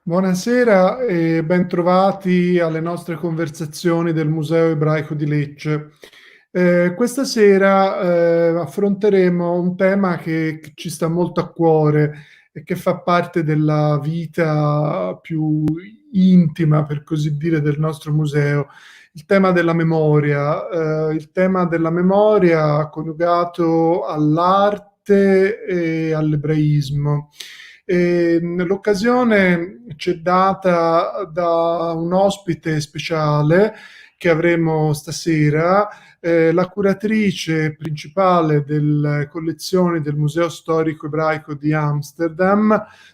Buonasera e bentrovati alle nostre conversazioni del Museo Ebraico di Lecce. Questa sera affronteremo un tema che ci sta molto a cuore e che fa parte della vita più intima, per così dire, del nostro museo, il tema della memoria coniugato all'arte e all'ebraismo. L'occasione ci è data da un ospite speciale che avremo stasera, la curatrice principale delle collezioni del Museo Storico Ebraico di Amsterdam,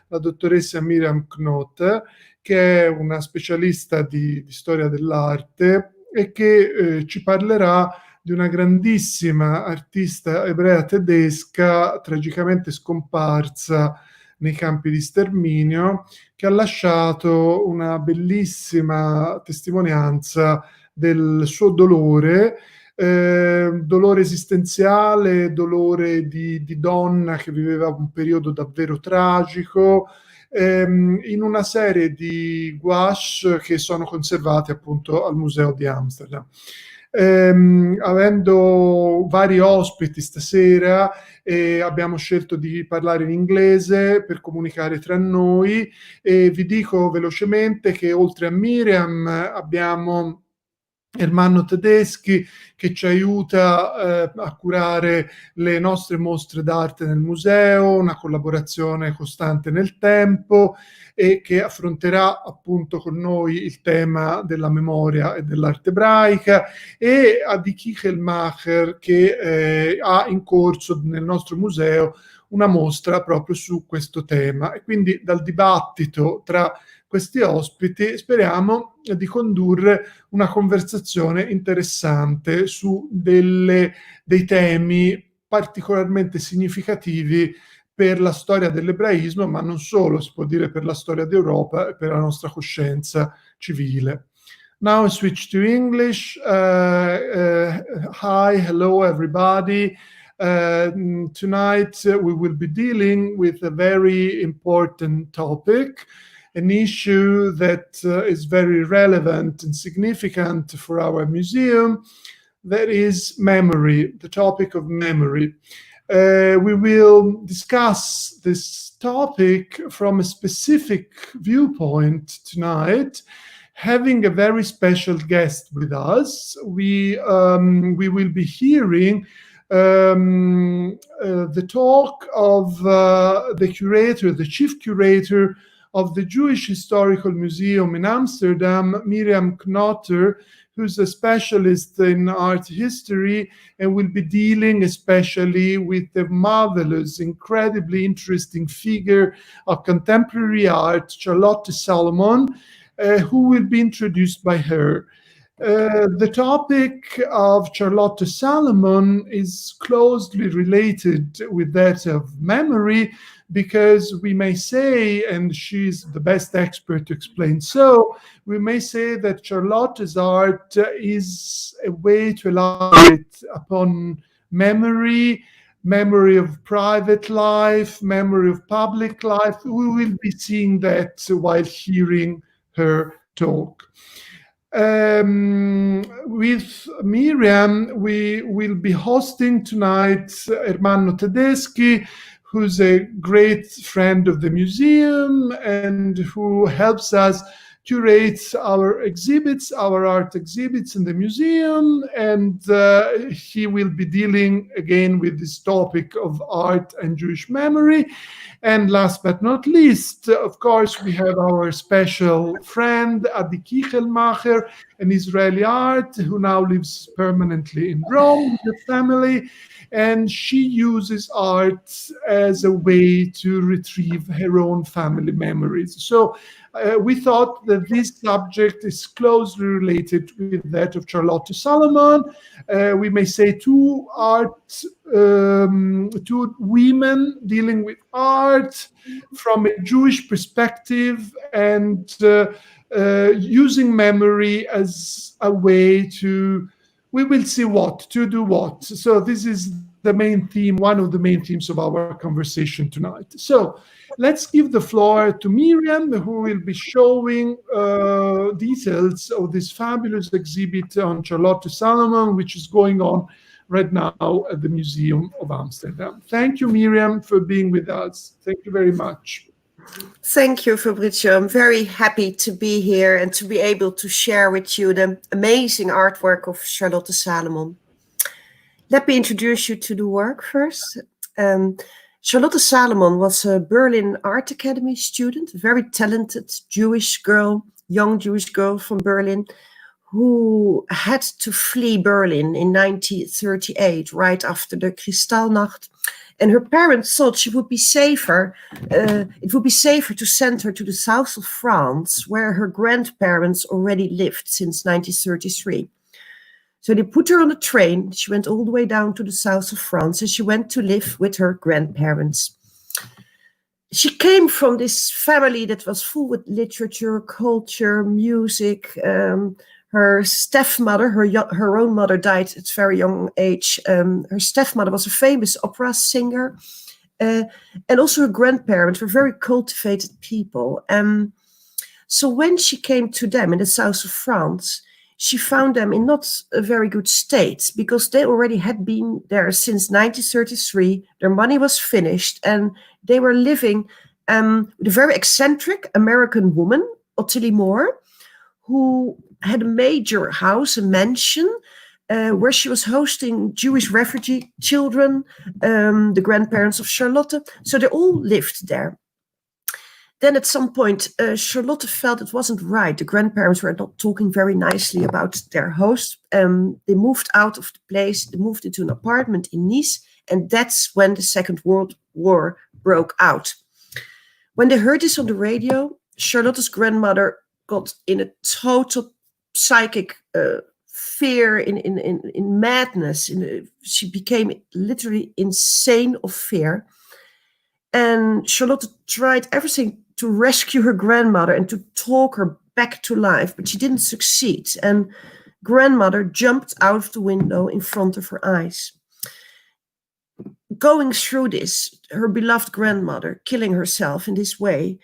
la dottoressa Mirjam Knotter, che è una specialista di storia dell'arte e che ci parlerà di una grandissima artista ebrea tedesca tragicamente scomparsa nei campi di sterminio, che ha lasciato una bellissima testimonianza del suo dolore, dolore esistenziale, dolore di donna che viveva un periodo davvero tragico, in una serie di gouache che sono conservate appunto al Museo di Amsterdam. Avendo vari ospiti stasera, abbiamo scelto di parlare in inglese per comunicare tra noi, e vi dico velocemente che oltre a Miriam abbiamo Ermanno Tedeschi che ci aiuta a curare le nostre mostre d'arte nel museo, una collaborazione costante nel tempo e che affronterà appunto con noi il tema della memoria e dell'arte ebraica, e Adi Kichelmacher che ha in corso nel nostro museo una mostra proprio su questo tema, e quindi dal dibattito tra questi ospiti speriamo di condurre una conversazione interessante su dei temi particolarmente significativi per la storia dell'ebraismo, ma non solo, si può dire per la storia d'Europa e per la nostra coscienza civile. Now I switch to English. Hi, hello everybody. Tonight we will be dealing with a very important topic, an issue that is very relevant and significant for our museum, that is memory, the topic of memory. We will discuss this topic from a specific viewpoint tonight, having a very special guest with us. We will be hearing the talk of the curator, the chief curator of the Jewish Historical Museum in Amsterdam, Mirjam Knotter, who's a specialist in art history and will be dealing especially with the marvelous, incredibly interesting figure of contemporary art, Charlotte Salomon, who will be introduced by her. The topic of Charlotte Salomon is closely related with that of memory, because we may say, and she's the best expert to explain so, we may say that Charlotte's art is a way to elaborate upon memory of private life, memory of public life. We will be seeing that while hearing her talk. With Mirjam, we will be hosting tonight Ermanno Tedeschi, who's a great friend of the museum and who helps us curate our exhibits, our art exhibits in the museum, and he will be dealing again with this topic of art and Jewish memory. And last but not least, of course, we have our special friend Adi Kichelmacher, an Israeli art who now lives permanently in Rome with her family, and she uses art as a way to retrieve her own family memories. So we thought that this subject is closely related with that of Charlotte Salomon. We may say two women dealing with art from a Jewish perspective, and using memory as a way to, we will see what, to do what. So this is the main theme, one of the main themes of our conversation tonight. So Let's give the floor to Mirjam, who will be showing details of this fabulous exhibit on Charlotte Salomon, which is going on right now at the Museum of Amsterdam. Thank you, Mirjam, for being with us. Thank you very much. Thank you, Fabrizio. I'm very happy to be here and to be able to share with you the amazing artwork of Charlotte Salomon. Let me introduce you to the work first. Charlotte Salomon was a Berlin Art Academy student, a very talented Jewish girl, young Jewish girl from Berlin, who had to flee Berlin in 1938, right after the Kristallnacht. And her parents thought it would be safer to send her to the south of France, where her grandparents already lived since 1933. So they put her on a train. She went all the way down to the south of France, and she went to live with her grandparents. She came from this family that was full with literature, culture, music. Her stepmother, her own mother, died at a very young age. Her stepmother was a famous opera singer. And also her grandparents were very cultivated people. So when she came to them in the south of France, she found them in not a very good state, because they already had been there since 1933. Their money was finished, and they were living with a very eccentric American woman, Ottilie Moore, who had a major house, a mansion, where she was hosting Jewish refugee children, the grandparents of Charlotte. So they all lived there. Then at some point, Charlotte felt it wasn't right. The grandparents were not talking very nicely about their host. They moved out of the place. They moved into an apartment in Nice. And that's when the Second World War broke out. When they heard this on the radio, Charlotte's grandmother got in a total psychic fear, in madness. She became literally insane of fear. And Charlotte tried everything to rescue her grandmother and to talk her back to life, but she didn't succeed. And grandmother jumped out of the window in front of her eyes. Going through this, her beloved grandmother killing herself in this way,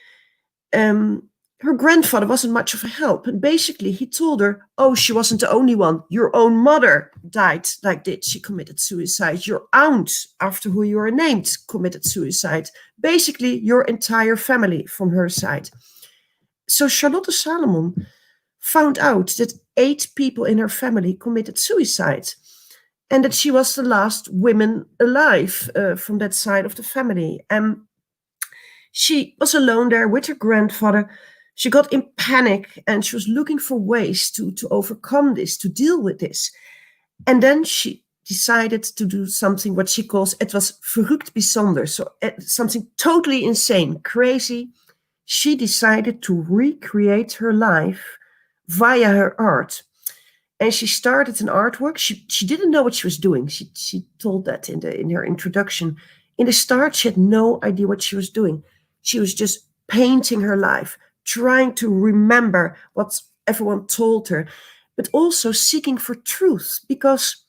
her grandfather wasn't much of a help. And basically he told her, oh, she wasn't the only one. Your own mother died like this. She committed suicide. Your aunt, after who you are named, committed suicide. Basically your entire family from her side. So Charlotte Salomon found out that 8 people in her family committed suicide, and that she was the last woman alive from that side of the family. And she was alone there with her grandfather. She got in panic, and she was looking for ways to overcome this, to deal with this. And then she decided to do something, what she calls, it was verrückt bijzonder, so something totally insane, crazy. She decided to recreate her life via her art. And she started an artwork. She didn't know what she was doing. She told that in her introduction. In the start, she had no idea what she was doing. She was just painting her life, trying to remember what everyone told her, but also seeking for truth, because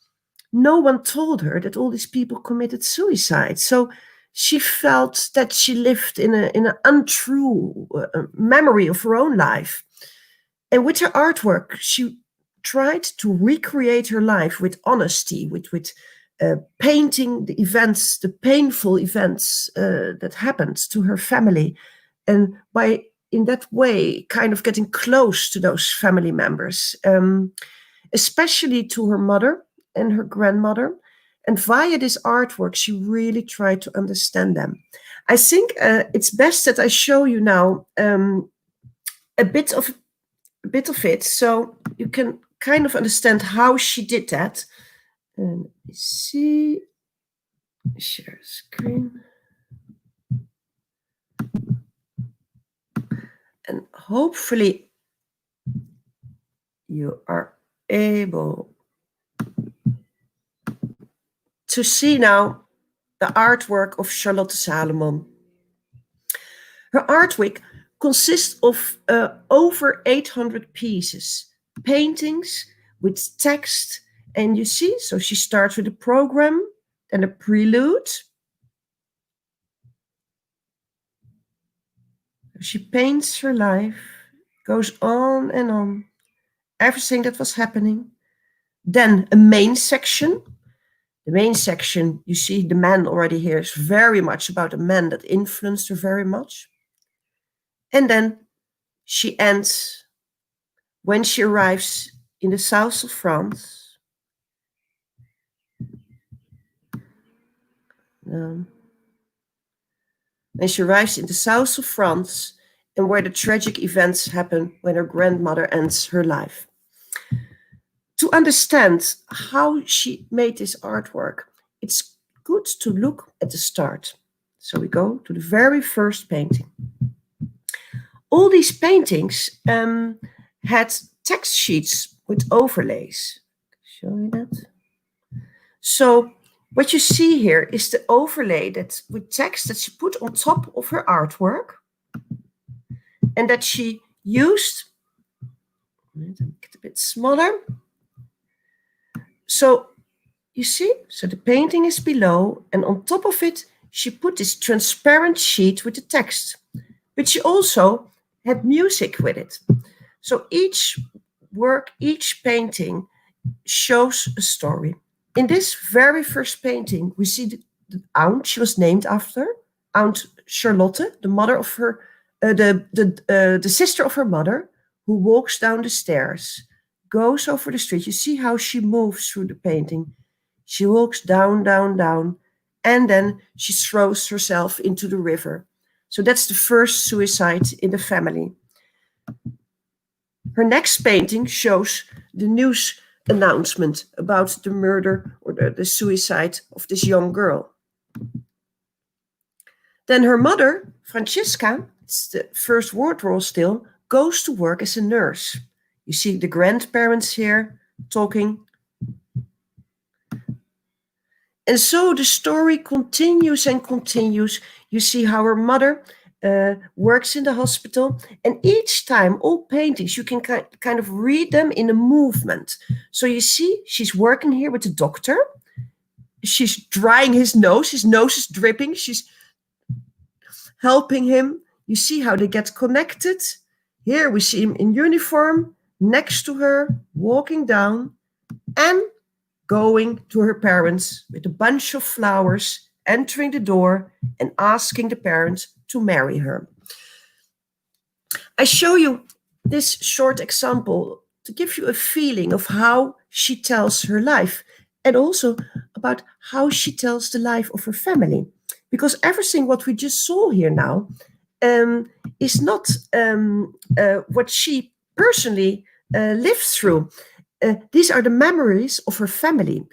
no one told her that all these people committed suicide. So she felt that she lived in an untrue memory of her own life. And with her artwork, she tried to recreate her life with honesty, with painting the events, the painful events that happened to her family. And by, in that way, kind of getting close to those family members, especially to her mother and her grandmother. And via this artwork, she really tried to understand them. I think it's best that I show you now a bit of it, so you can kind of understand how she did that. And let me see, share screen. And hopefully you are able to see now the artwork of Charlotte Salomon. Her artwork consists of over 800 pieces, paintings with text. And you see, so she starts with a program, then a prelude, She paints her life, goes on and on, everything that was happening. Then a main section. The main section, you see the man already here is very much about a man that influenced her very much. And then she ends when she arrives in the south of France. When she arrives in the south of France and where the tragic events happen when her grandmother ends her life. To understand how she made this artwork, it's good to look at the start. So we go to the very first painting. All these paintings had text sheets with overlays. Show you that? So what you see here is the overlay that with text that she put on top of her artwork and that she used. Let me make it a bit smaller. So you see, so the painting is below, and on top of it, she put this transparent sheet with the text, but she also had music with it. So each work, each painting shows a story. In this very first painting, we see the aunt she was named after, Aunt Charlotte, the mother of her, the sister of her mother, who walks down the stairs, goes over the street. You see how she moves through the painting. She walks down, down, down, and then she throws herself into the river. So that's the first suicide in the family. Her next painting shows the news announcement about the murder or the suicide of this young girl. Then her mother, Francesca, it's the First World War still, goes to work as a nurse. You see the grandparents here talking. And so the story continues and continues. You see how her mother works in the hospital. And each time, all paintings, you can kind of read them in a movement. So you see, she's working here with the doctor. She's drying his nose is dripping. She's helping him. You see how they get connected. Here we see him in uniform, next to her, walking down and going to her parents with a bunch of flowers, entering the door and asking the parents to marry her. I show you this short example to give you a feeling of how she tells her life and also about how she tells the life of her family. Because everything what we just saw here now is not what she personally lived through. These are the memories of her family.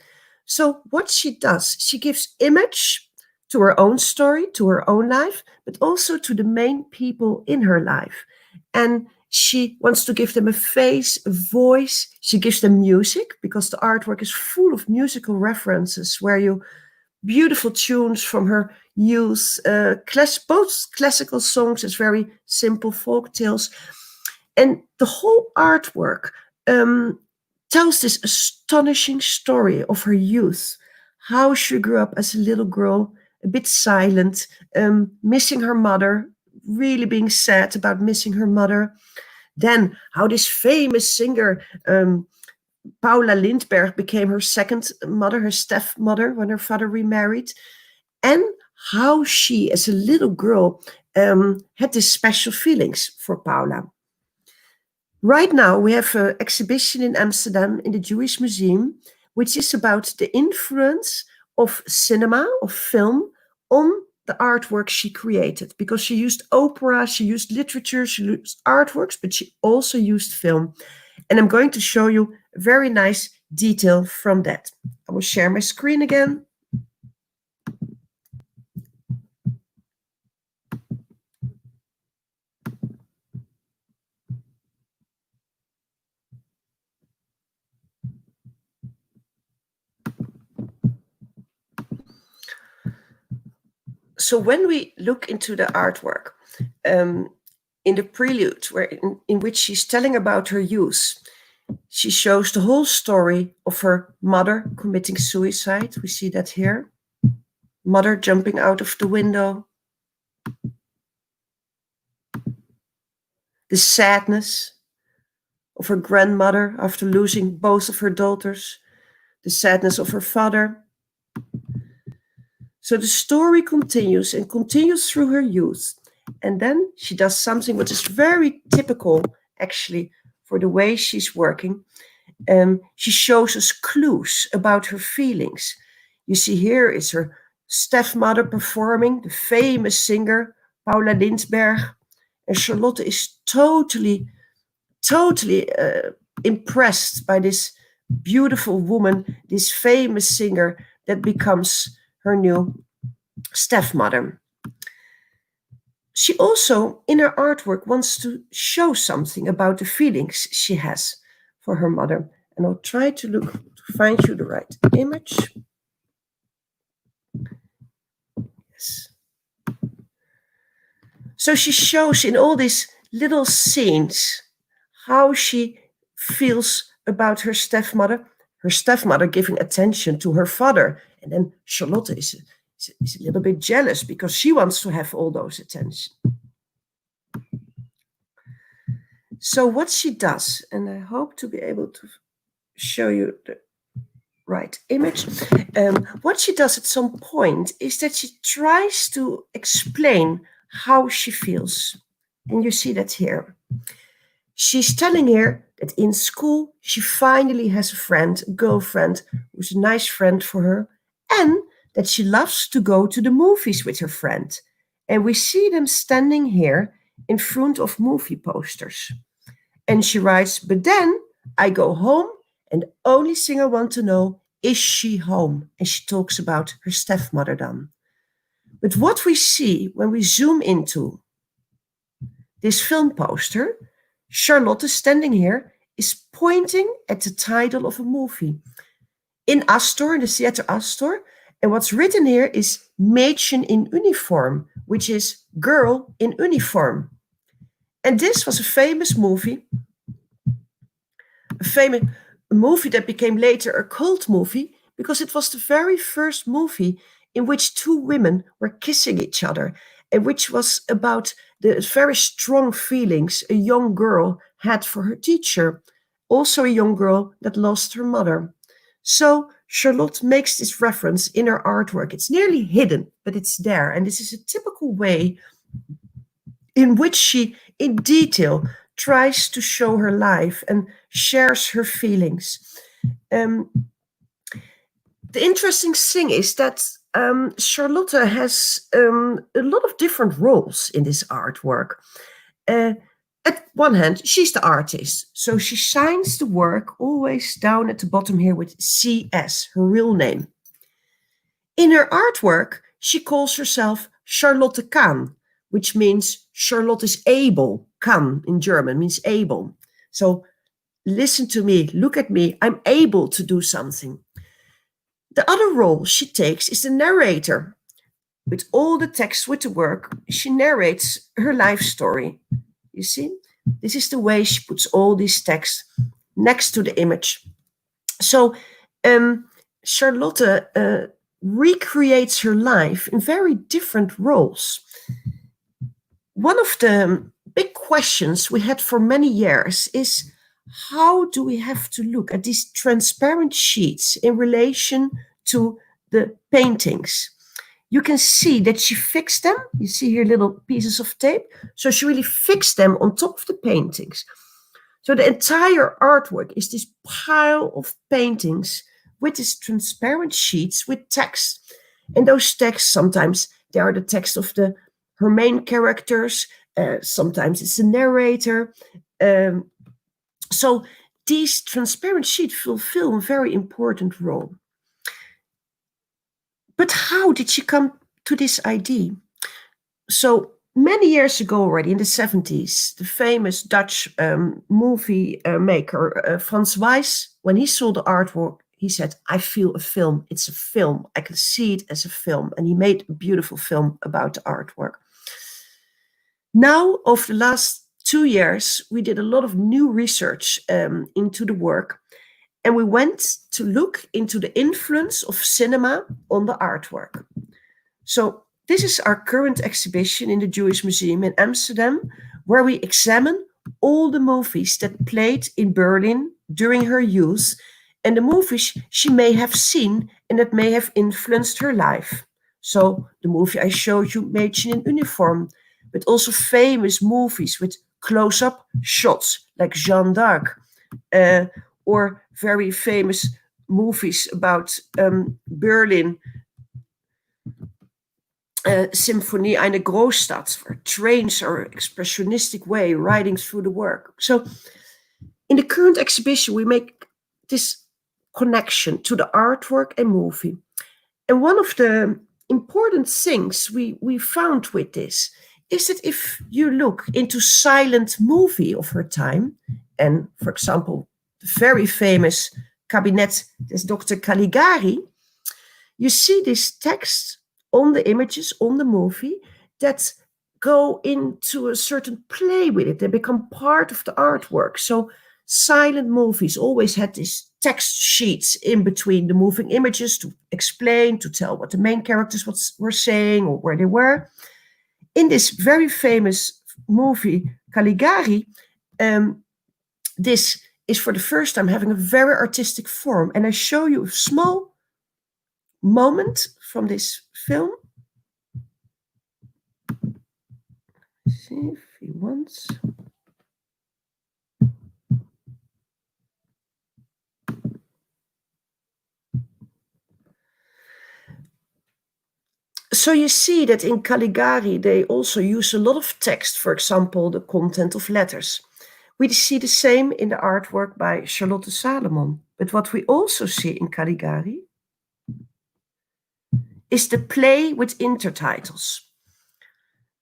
So what she does, she gives image to her own story, to her own life, but also to the main people in her life. And she wants to give them a face, a voice. She gives them music because the artwork is full of musical references where you beautiful tunes from her youth, both classical songs as very simple folk tales. And the whole artwork tells this astonishing story of her youth, how she grew up as a little girl, a bit silent, missing her mother, really being sad about missing her mother. Then how this famous singer, Paula Lindbergh, became her second mother, her stepmother, when her father remarried. And how she, as a little girl, had these special feelings for Paula. Right now, we have an exhibition in Amsterdam in the Jewish Museum, which is about the influence of cinema, of film, on the artwork she created. Because she used opera, she used literature, she used artworks, but she also used film. And I'm going to show you a very nice detail from that. I will share my screen again. So when we look into the artwork, in the prelude, in which she's telling about her youth, she shows the whole story of her mother committing suicide. We see that here. Mother jumping out of the window. the sadness of her grandmother after losing both of her daughters, the sadness of her father. So the story continues and continues through her youth. And then she does something which is very typical, actually, for the way she's working. She shows us clues about her feelings. You see here is her stepmother performing, the famous singer Paula Lindbergh. And Charlotte is totally impressed by this beautiful woman, this famous singer that becomes her new stepmother. She also, in her artwork, wants to show something about the feelings she has for her mother. And I'll try to find you the right image. Yes. So she shows in all these little scenes how she feels about her stepmother giving attention to her father. And then Charlotte is a little bit jealous because she wants to have all those attention. So what she does, and I hope to be able to show you the right image. What she does at some point is that she tries to explain how she feels. And you see that here. She's telling her that in school, she finally has a friend, a girlfriend, who's a nice friend for her, and that she loves to go to the movies with her friend. And we see them standing here in front of movie posters. And she writes, but then I go home and the only thing I want to know, is she home? And she talks about her stepmother then. But what we see when we zoom into this film poster, Charlotte standing here is pointing at the title of a movie in Astor, in the theater Astor. And what's written here is Mädchen in Uniform, which is girl in uniform. And this was a famous movie that became later a cult movie because it was the very first movie in which two women were kissing each other and which was about the very strong feelings a young girl had for her teacher, also a young girl that lost her mother. So Charlotte makes this reference in her artwork. It's nearly hidden, but it's there. And this is a typical way in which she, in detail, tries to show her life and shares her feelings. The interesting thing is that Charlotte has a lot of different roles in this artwork. At one hand, she's the artist, so she signs the work always down at the bottom here with CS, her real name. In her artwork, she calls herself Charlotte Kahn, which means Charlotte is able. Kann in German means able. So listen to me, look at me, I'm able to do something. The other role she takes is the narrator. With all the text with the work, she narrates her life story. You see, this is the way she puts all these texts next to the image. So Charlotte recreates her life in very different roles. One of the big questions we had for many years is, how do we have to look at these transparent sheets in relation to the paintings? You can see that she fixed them. You see here little pieces of tape. So she really fixed them on top of the paintings. So the entire artwork is this pile of paintings with these transparent sheets with text. And those texts, sometimes they are the text of her main characters. Sometimes it's the narrator. So these transparent sheets fulfill a very important role. But how did she come to this idea? So many years ago already, in the 70s, the famous Dutch movie maker Frans Wijs, when he saw the artwork, he said, I feel a film. It's a film. I can see it as a film. And he made a beautiful film about the artwork. Now, over the last 2 years, we did a lot of new research into the work. And we went to look into the influence of cinema on the artwork. So this is our current exhibition in the Jewish Museum in Amsterdam, where we examine all the movies that played in Berlin during her youth and the movies she may have seen and that may have influenced her life. So the movie I showed you, Mädchen in Uniform, but also famous movies with close-up shots like Jeanne d'Arc, or very famous movies about Berlin, Symphonie eine Großstadt, where trains are expressionistic way riding through the work. So in the current exhibition, we make this connection to the artwork and movie. And one of the important things we found with this is that if you look into silent movie of her time, and for example, the very famous Cabinet des Dr. Caligari, you see this text on the images, on the movie, that go into a certain play with it. They become part of the artwork. So silent movies always had these text sheets in between the moving images to explain, to tell what the main characters were saying or where they were. In this very famous movie, Caligari, this is for the first time having a very artistic form. And I show you a small moment from this film. Let's see if he wants. So you see that in Caligari, they also use a lot of text, for example, the content of letters. We see the same in the artwork by Charlotte Salomon. But what we also see in Caligari is the play with intertitles.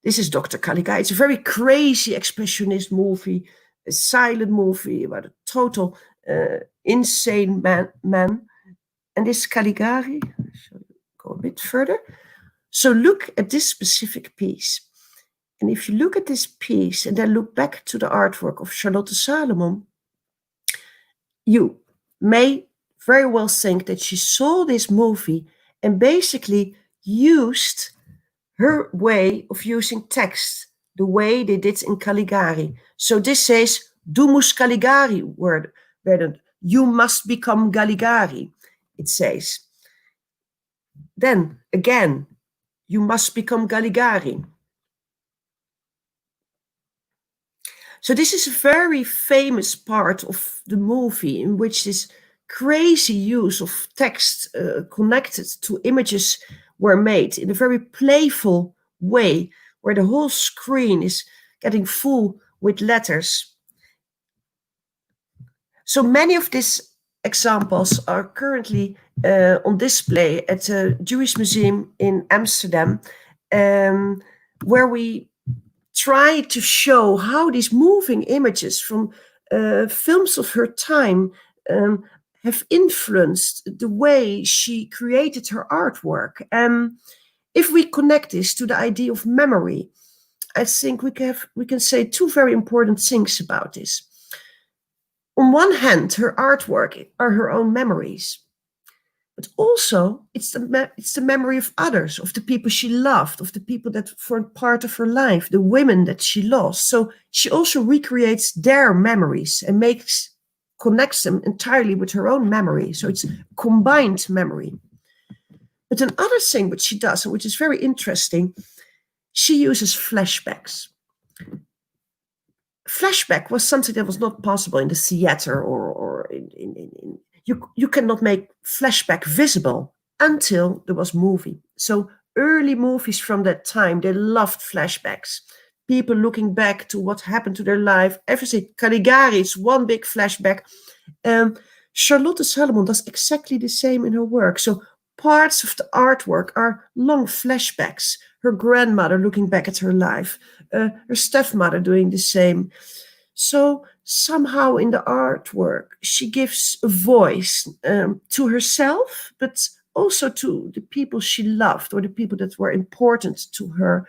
This is Dr. Caligari. It's a very crazy expressionist movie, a silent movie about a total insane man. And this Caligari, I shall go a bit further. So look at this specific piece. And if you look at this piece and then look back to the artwork of Charlotte Salomon, you may very well think that she saw this movie and basically used her way of using text, the way they did in Caligari. So this says, Du musst Caligari werden, you must become Caligari, it says. Then again, you must become Caligari. So this is a very famous part of the movie in which this crazy use of text connected to images were made in a very playful way, where the whole screen is getting full with letters. So many of these examples are currently on display at the Jewish Museum in Amsterdam, where we try to show how these moving images from films of her time have influenced the way she created her artwork. If we connect this to the idea of memory, I think we can say two very important things about this. On one hand, her artwork are her own memories, but also it's the memory of others, of the people she loved, of the people that formed part of her life, the women that she lost. So she also recreates their memories and connects them entirely with her own memory. So it's combined memory. But another thing which she does, and which is very interesting, she uses flashbacks. Flashback was something that was not possible in the theater or in you cannot make flashback visible until there was movie. So early movies from that time, they loved flashbacks. People looking back to what happened to their life, everything. Caligari is one big flashback. Charlotte Salomon does exactly the same in her work. So parts of the artwork are long flashbacks. Her grandmother looking back at her life, her stepmother doing the same. So somehow in the artwork, she gives a voice to herself, but also to the people she loved or the people that were important to her,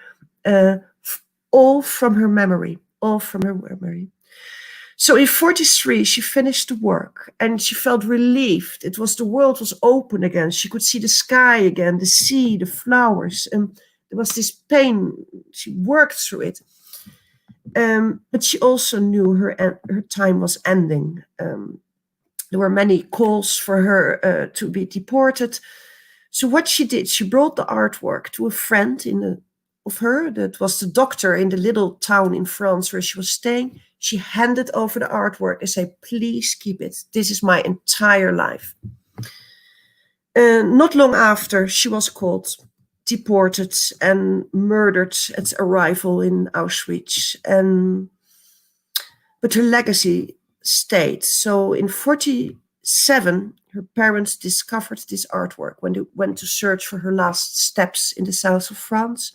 all from her memory. So in 1943, she finished the work and she felt relieved. The world was open again. She could see the sky again, the sea, the flowers, and there was this pain. She worked through it. But she also knew her time was ending. There were many calls for her to be deported. So what she did, she brought the artwork to a friend of her that was the doctor in the little town in France where she was staying. She handed over the artwork and said, please keep it. This is my entire life. Not long after, she was caught, deported and murdered at arrival in Auschwitz. But her legacy stayed. So in 1947, her parents discovered this artwork when they went to search for her last steps in the south of France.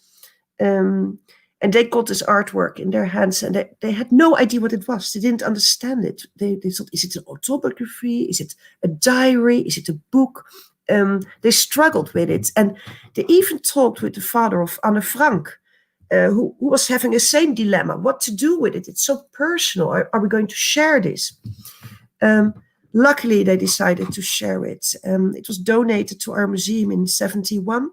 And they got this artwork in their hands, and they had no idea what it was. They didn't understand it. They thought, is it an autobiography? Is it a diary? Is it a book? They struggled with it. And they even talked with the father of Anne Frank, who was having the same dilemma, what to do with it. It's so personal. Are we going to share this? Luckily, they decided to share it. It was donated to our museum in 1971.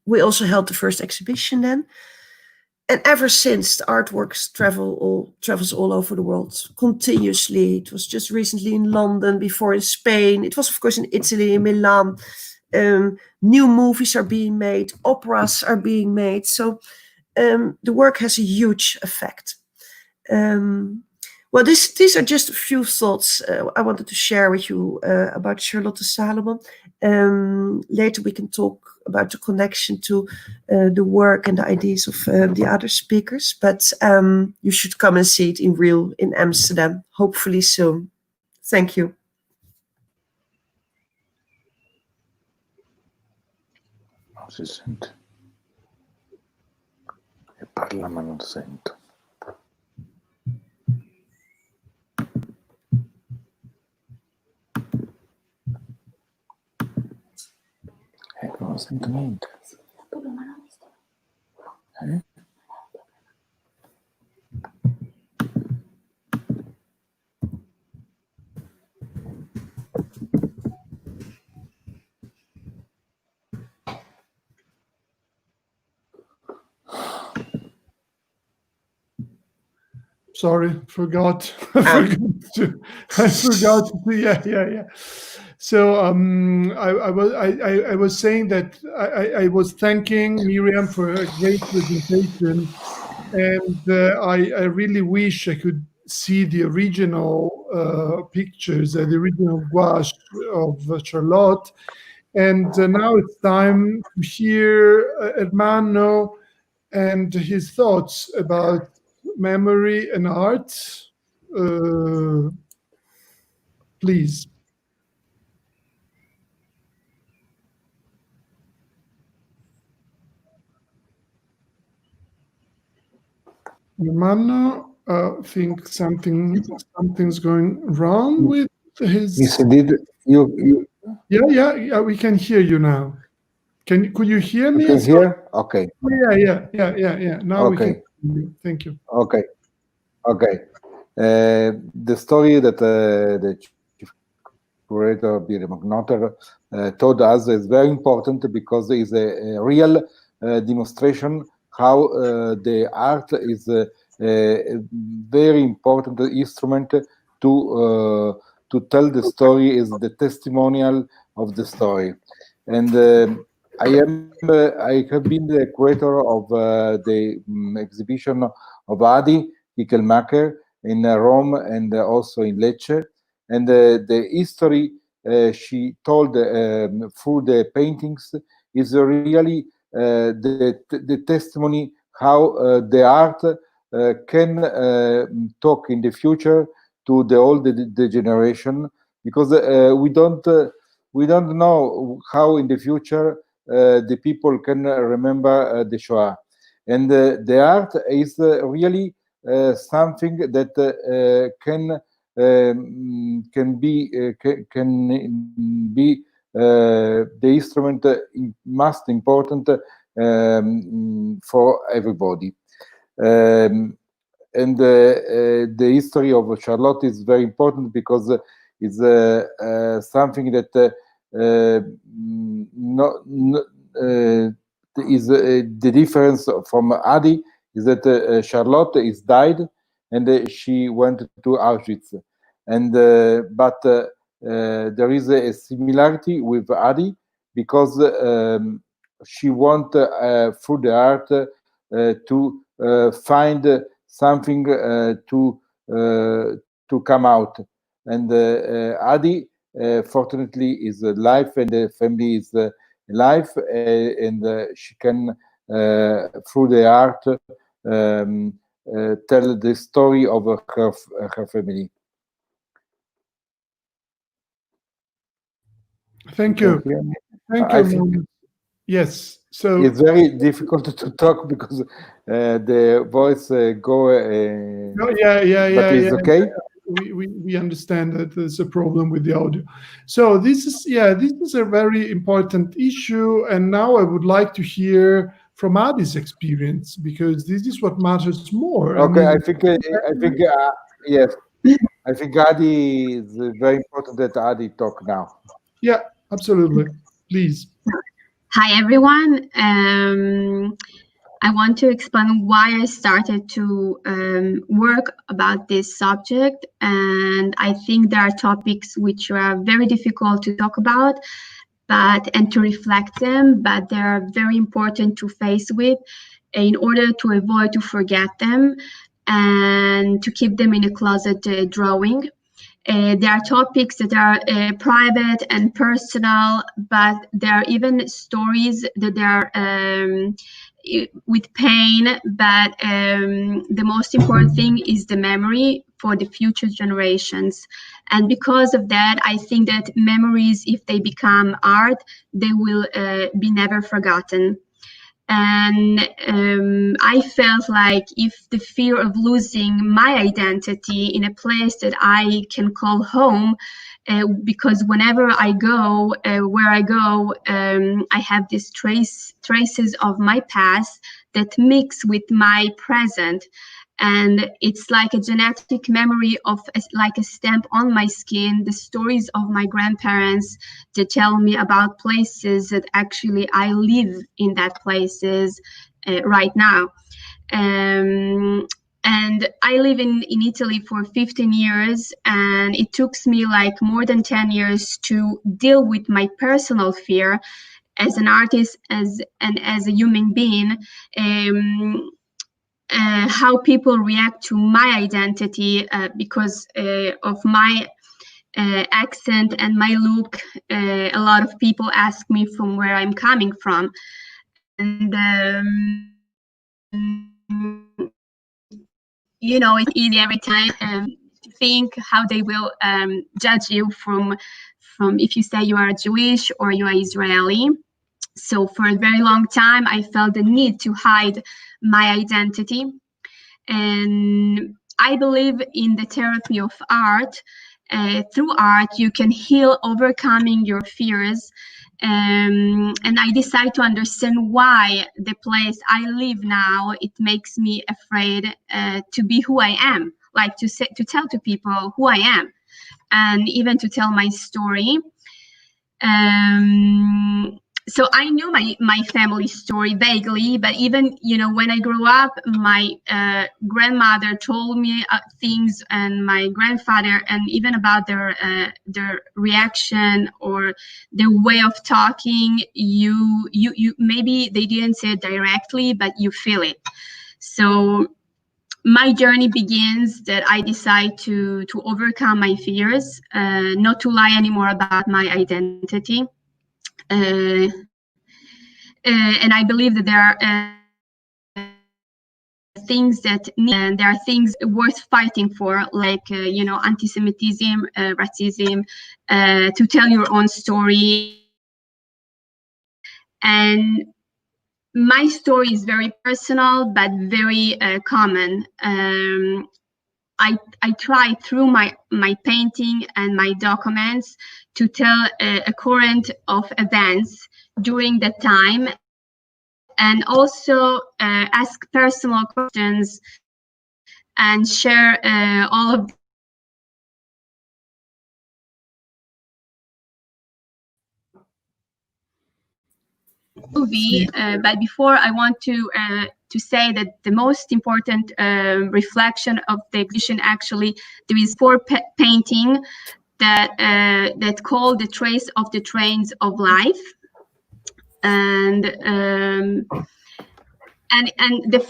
We also held the first exhibition then. And ever since, the artworks travels all over the world continuously. It was just recently in London, before in Spain. It was, of course, in Italy, in Milan. New movies are being made, operas are being made. So the work has a huge effect. Well, these are just a few thoughts I wanted to share with you about Charlotte Salomon. Later we can talk about the connection to the work and the ideas of the other speakers. But you should come and see it in real in Amsterdam, hopefully soon. Thank you. Non si sente. E parla ma non sento. Non sento niente. Sorry, forgot. I forgot. Yeah. So I was saying that I was thanking Mirjam for a great presentation, and I really wish I could see the original pictures, the original gouache of Charlotte. And now it's time to hear Ermanno and his thoughts about memory and art. Please. Ermanno, I think something's going wrong with his. Yes, indeed. You. Yeah. We can hear you now. Could you hear me? You can hear? Okay. Yeah. Now we can hear you. Thank you. Okay. The story that the chief curator Mirjam Knotter told us is very important because it is a real demonstration how the art is a very important instrument to tell the story, is the testimonial of the story. And I have been the curator of the exhibition of Adi Kichelmacher in Rome and also in Lecce. And the history she told through the paintings is really the testimony how the art can talk in the future to the old generation, because we don't know how in the future the people can remember the Shoah. And the art is really something that can be the instrument most important for everybody. And the history of Charlotte is very important because it's something that is the difference from Adi is that Charlotte is died, and she went to Auschwitz, and but there is a similarity with Adi, because she want through the art to find something to come out, and Adi fortunately is alive, and the family is alive, and she can through the art tell the story of her family. Thank you. Thank you. Yes. So it's very difficult to talk because the voice go. Yeah. But it's okay. We understand that there's a problem with the audio. So this is a very important issue, and now I would like to hear from Adi's experience, because this is what matters more. Okay, I think yes. I think Adi is very important that Adi talk now. Yeah, absolutely. Please. Hi, everyone. I want to explain why I started to work about this subject. And I think there are topics which are very difficult to talk about, and to reflect them, but they are very important to face with in order to avoid to forget them and to keep them in a closet drawing. There are topics that are private and personal, but there are even stories that are with pain. But the most important thing is the memory for the future generations. And because of that, I think that memories, if they become art, they will be never forgotten. And I felt like if the fear of losing my identity in a place that I can call home, because whenever I go, where I go, I have these traces of my past that mix with my present. And it's like a genetic memory of like a stamp on my skin, the stories of my grandparents that tell me about places that actually I live in that places right now. And I live in Italy for 15 years, and it took me like more than 10 years to deal with my personal fear as an artist, as a human being. How people react to my identity because of my accent and my look. A lot of people ask me from where I'm coming from, and it's easy every time to think how they will judge you from if you say you are Jewish or you are Israeli. So for a very long time, I felt the need to hide my identity. And I believe in the therapy of art. Through art, you can heal overcoming your fears. And I decided to understand why the place I live now, it makes me afraid to be who I am, like to tell to people who I am, and even to tell my story. So I knew my family story vaguely, but even, when I grew up, my grandmother told me things, and my grandfather, and even about their reaction or their way of talking. You maybe they didn't say it directly, but you feel it. So my journey begins that I decide to overcome my fears, not to lie anymore about my identity. And I believe that there are things and there are things worth fighting for, like anti-Semitism, racism, to tell your own story. And my story is very personal, but very common. I try through my painting and my documents to tell a current of events during that time, and also ask personal questions and share all of the movie. But before, I want to to say that the most important reflection of the exhibition, actually, there is 4 painting that call The Trace of the Trains of Life. And the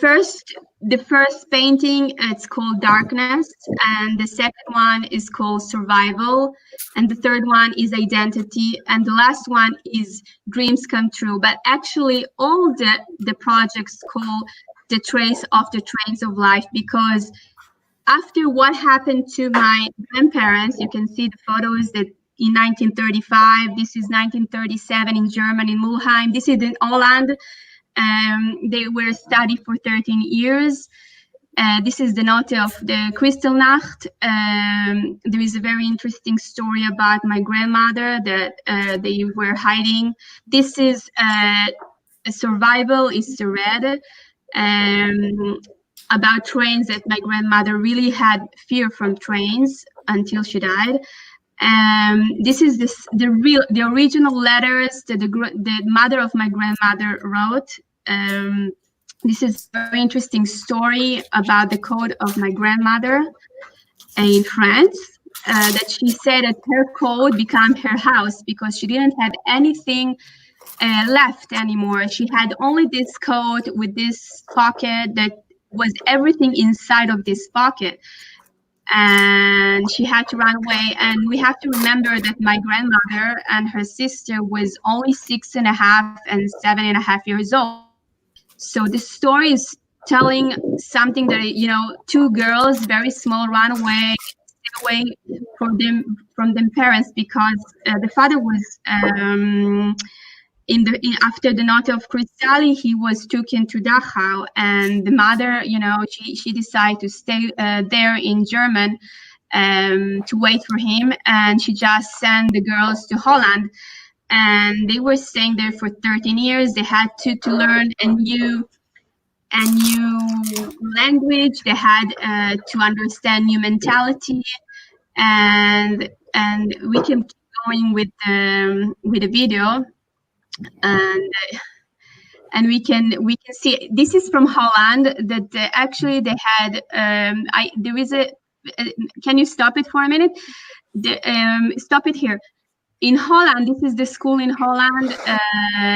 first painting, it's called Darkness, and the second one is called Survival, and the third one is Identity, and the last one is Dreams Come True. But actually all the projects call The Trace of the Trains of Life, because after what happened to my grandparents, you can see the photos that in 1935, this is 1937 in Germany, in Mulheim, this is in Holland. They were studied for 13 years. This is the note of the Kristallnacht. There is a very interesting story about my grandmother that they were hiding. This is a Survival, is the red, about trains, that my grandmother really had fear from trains until she died. This is the original letters that the mother of my grandmother wrote. This is a very interesting story about the code of my grandmother in France, that she said that her code became her house because she didn't have anything left anymore. She had only this code with this pocket that was everything inside of this pocket. And she had to run away. And we have to remember that my grandmother and her sister was only 6.5 and 7.5 years old. So the story is telling something that, 2 girls, very small, ran away from their parents, because the father was after the Notte of Cristalli, he was taken to Dachau, and the mother, she decided to stay there in German to wait for him, and she just sent the girls to Holland, and they were staying there for 13 years. They had to learn a new language. They had to understand new mentality, and we can keep going with the video. And we can see, this is from Holland, that actually they had there is a can you stop it for a minute? Stop it here. In Holland, this is the school in Holland.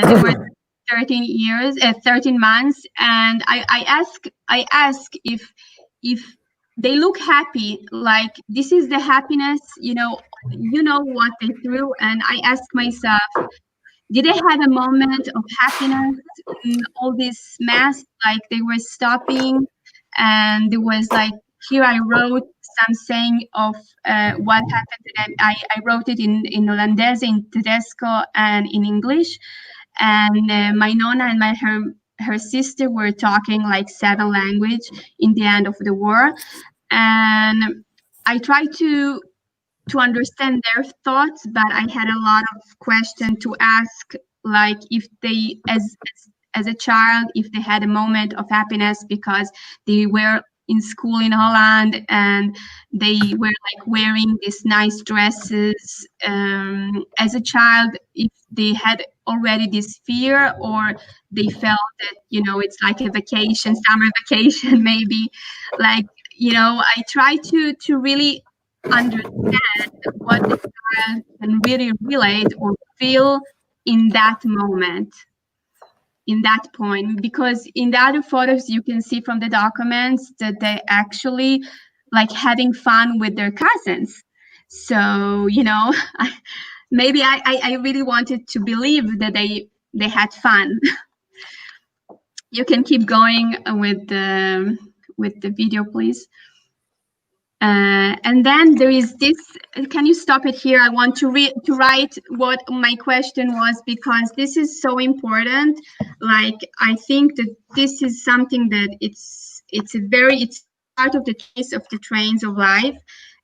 They were 13 months, and I ask if they look happy, like this is the happiness, what they threw, and I ask myself, did they have a moment of happiness in all this mess? Like they were stopping, and there was like, here I wrote some saying of what happened to them. I wrote it in Hollandaise, in Tedeschi, and in English. And my nonna and her sister were talking like 7 languages in the end of the war. And I tried to understand their thoughts, but I had a lot of questions to ask, like if they, as a child, if they had a moment of happiness because they were in school in Holland and they were like wearing these nice dresses. As a child, if they had already this fear, or they felt that, it's like a vacation, summer vacation, maybe, like, I try to really understand what the child can really relate or feel in that moment, in that point, because in the other photos you can see from the documents that they actually like having fun with their cousins. So maybe I really wanted to believe that they had fun. You can keep going with the video, please. And then there is this, can you stop it here? I want to write what my question was, because this is so important. Like, I think that this is something that it's part of the case of the trains of life,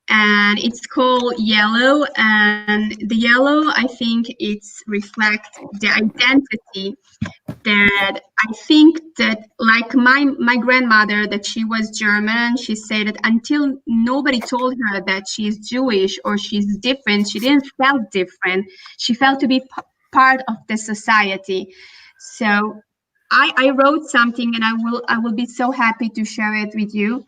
and it's called yellow. And the yellow, I think it's reflect the identity that I think that, like my grandmother, that she was German, she said that until nobody told her that she's Jewish or she's different, she didn't feel different. She felt to be part of the society. So I wrote something, and I will be so happy to share it with you.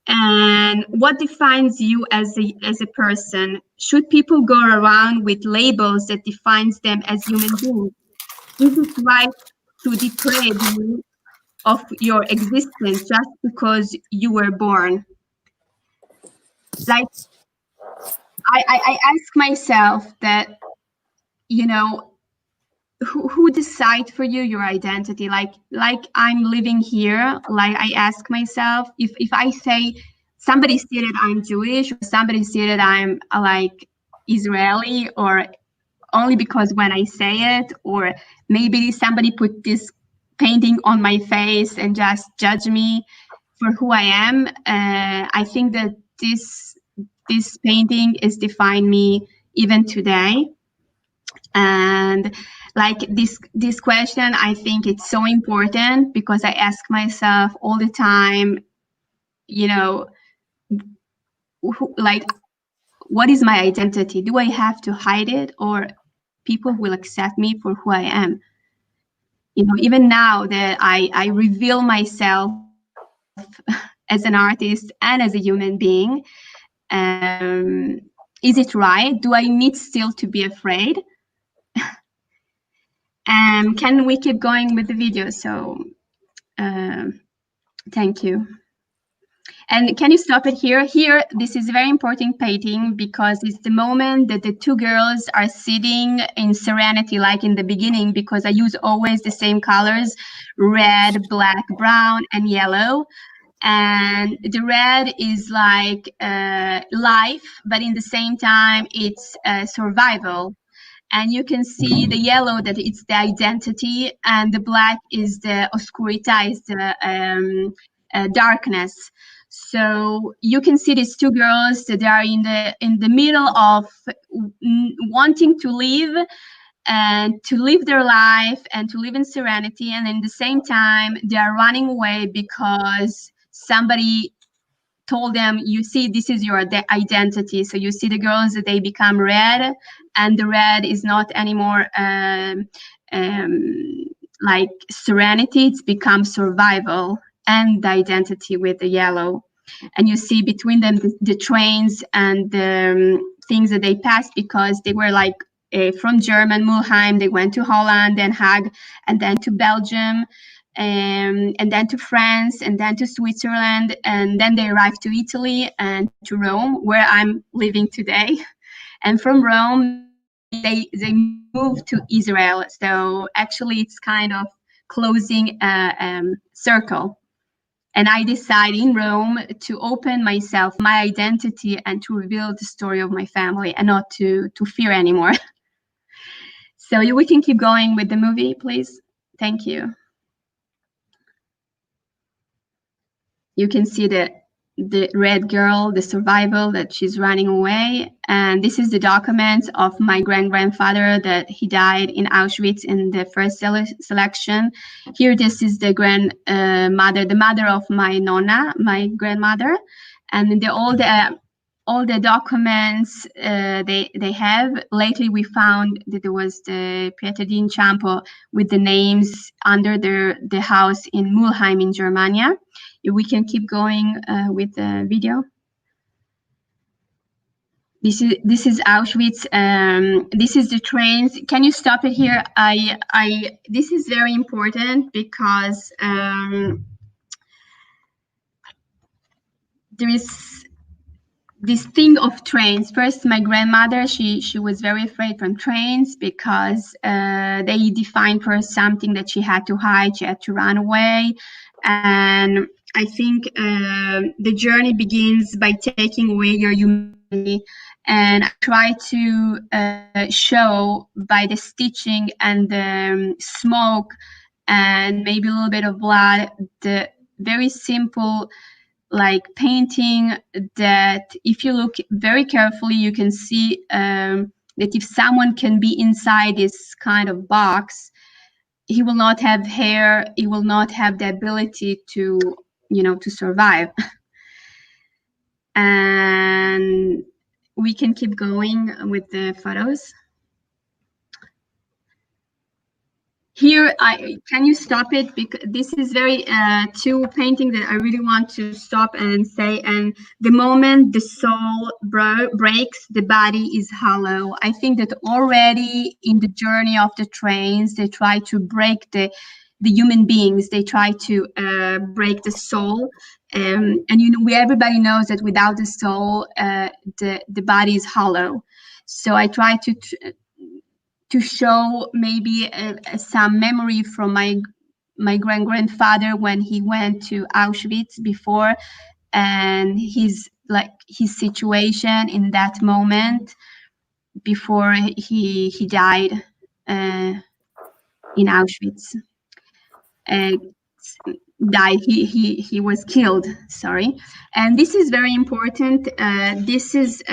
And what defines you as a person? Should people go around with labels that defines them as human beings? Is it right to degrade you of your existence just because you were born? Like, I ask myself that, you know, who decide for you your identity? Like I'm living here, like I ask myself, if I say somebody say that I'm Jewish, or somebody say that I'm like Israeli, or only because when I say it, or maybe somebody put this painting on my face and just judge me for who I am. I think that this painting is define me even today. And like this question, I think it's so important, because I ask myself all the time, you know, like, what is my identity? Do I have to hide it, or people will accept me for who I am? You know, even now that I reveal myself as an artist and as a human being, is it right? Do I need still to be afraid? Can we keep going with the video? So thank you. And can you stop it here? Here, this is a very important painting, because it's the moment that the two girls are sitting in serenity, like in the beginning, because I use always the same colors: red, black, brown, and yellow. And the red is like life, but in the same time, it's survival. And you can see the yellow, that it's the identity, and the black is the oscurità, is the darkness. So you can see these two girls that are in the middle of wanting to live, and to live their life, and to live in serenity, and in the same time they are running away because somebody told them, you see, this is your identity. So you see the girls, that they become red, and the red is not anymore like serenity, it's become survival, and the identity with the yellow. And you see between them the trains and the things that they passed, because they were like from German, Mulheim, they went to Holland, then Hague, and then to Belgium, and then to France, and then to Switzerland, and then they arrived to Italy and to Rome, where I'm living today. And from Rome, they moved to Israel. So actually, it's kind of closing a circle. And I decided in Rome to open myself, my identity, and to reveal the story of my family, and not to fear anymore. So we can keep going with the movie, please. Thank you. You can see the red girl, the survival, that she's running away. And this is the document of my grandfather, that he died in Auschwitz in the first selection. Here, this is the grandmother, the mother of my nonna, my grandmother. And all the documents they have. Lately, we found that there was the Pietra di Inciampo with the names under the house in Mulheim in Germany. If we can keep going with the video. This is Auschwitz. This is the trains. Can you stop it here? This is very important, because there is this thing of trains. First, my grandmother, she was very afraid from trains, because they defined for her something that she had to hide, she had to run away. And I think the journey begins by taking away your humanity. And I try to show by the stitching and the smoke and maybe a little bit of blood, the very simple like painting, that if you look very carefully, you can see that if someone can be inside this kind of box, he will not have hair, he will not have the ability to, to survive. And we can keep going with the photos. Here, can you stop it? Because this is very two painting that I really want to stop and say. And the moment the soul breaks, the body is hollow. I think that already in the journey of the trains, they try to break the human beings. They try to break the soul. And everybody knows that without the soul, the body is hollow. So I try to show maybe some memory from my grandfather when he went to Auschwitz before, and his situation in that moment before he died in Auschwitz. He was killed, sorry. And this is very important. This is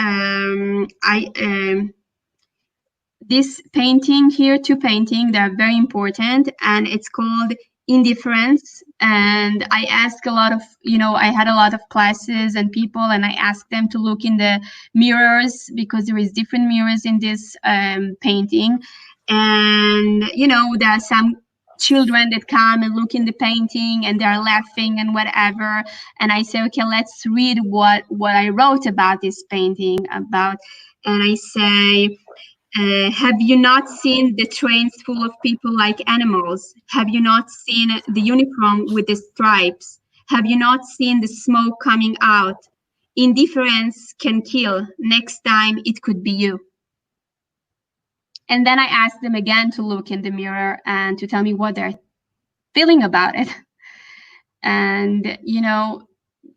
this painting here, two paintings, they're very important, and it's called Indifference. And I asked a lot of, I had a lot of classes and people, and I asked them to look in the mirrors, because there is different mirrors in this painting. And, there are some children that come and look in the painting and they're laughing and whatever. And I say, okay, let's read what I wrote about this painting about. And I say, have you not seen the trains full of people like animals? Have you not seen the uniform with the stripes? Have you not seen the smoke coming out? Indifference can kill. Next time it could be you. And then I asked them again to look in the mirror and to tell me what they're feeling about it. And,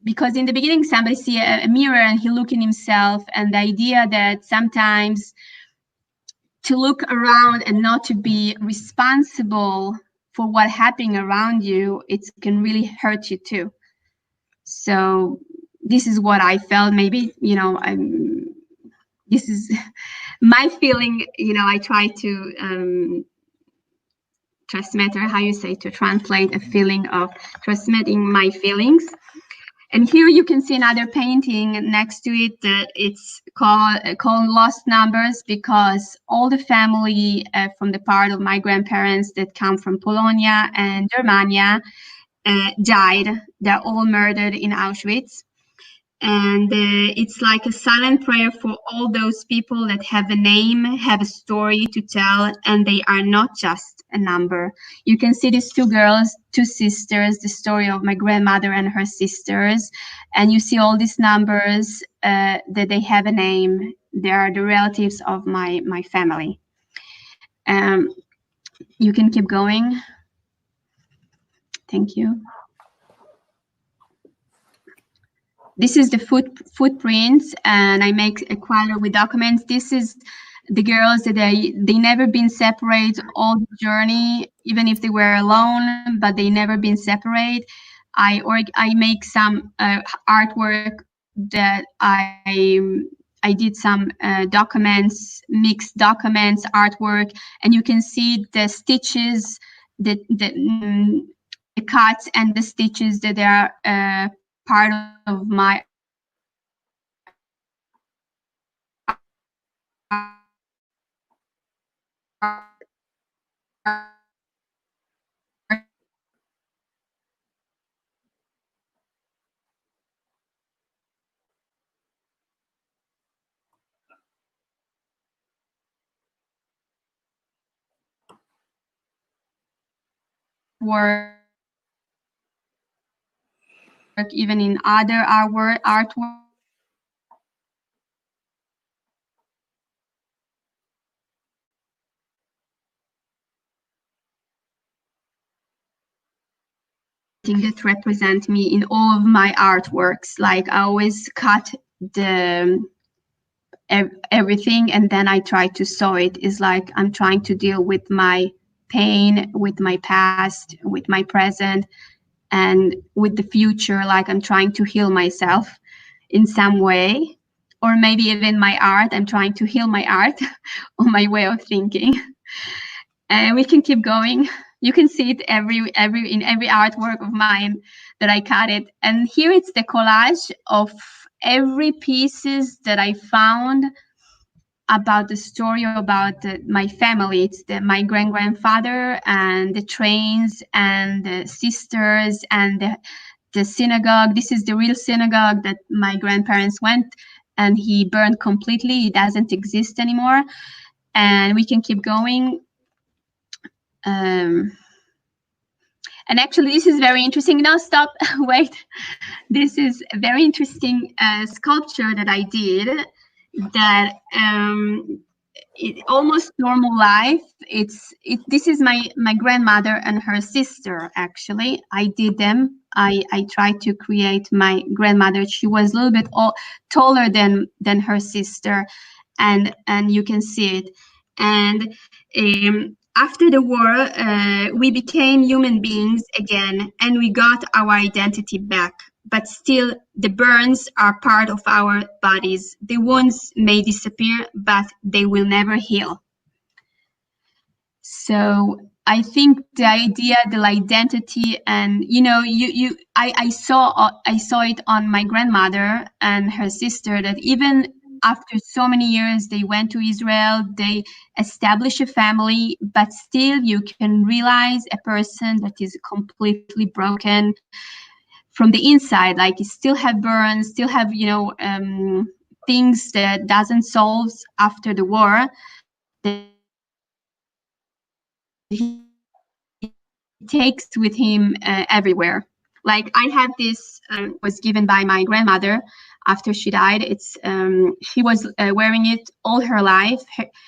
because in the beginning, somebody see a mirror and he look in himself, and the idea that sometimes to look around and not to be responsible for what happening around you, it can really hurt you too. So this is what I felt. Maybe, this is my feeling, I try to transmit, or how you say, to translate a feeling of transmitting my feelings. And here you can see another painting next to it that it's called Lost Numbers, because all the family from the part of my grandparents that come from Polonia and Germania died. They're all murdered in Auschwitz. And it's like a silent prayer for all those people that have a name, have a story to tell, and they are not just a number. You can see these two girls, two sisters, the story of my grandmother and her sisters, and you see all these numbers that they have a name. They are the relatives of my family. You can keep going. Thank you. This is the footprints, and I make a quadro with documents. This is the girls that they never been separated all the journey, even if they were alone, but they never been separated. I make some artwork that I did some documents, mixed documents, artwork, and you can see the stitches, the cuts and the stitches that are part of my work, even in other artwork. That represent me in all of my artworks. Like I always cut everything and then I try to sew it. It's like I'm trying to deal with my pain, with my past, with my present, and with the future. Like I'm trying to heal myself in some way, or maybe even my art. I'm trying to heal my art or my way of thinking. And we can keep going. You can see it in every artwork of mine that I cut it. And here it's the collage of every pieces that I found about the story about my family. It's my grandfather and the trains and the sisters and the synagogue. This is the real synagogue that my grandparents went, and he burned completely. It doesn't exist anymore. And we can keep going. And actually, this is very interesting. No, stop, wait. This is a very interesting sculpture that I did that it almost normal life. This is my grandmother and her sister. Actually, I did them. I tried to create my grandmother. She was a little bit taller than her sister, and you can see it. And after the war, we became human beings again, and we got our identity back. But still, the burns are part of our bodies. The wounds may disappear, but they will never heal. So I think the idea, the identity, and I saw it on my grandmother and her sister, that even after so many years, they went to Israel, they established a family, but still you can realize a person that is completely broken from the inside. Like, you still have burns, still have, things that doesn't solve after the war. That he takes with him everywhere. Like, I have this, was given by my grandmother after she died. It's she was wearing it all her life.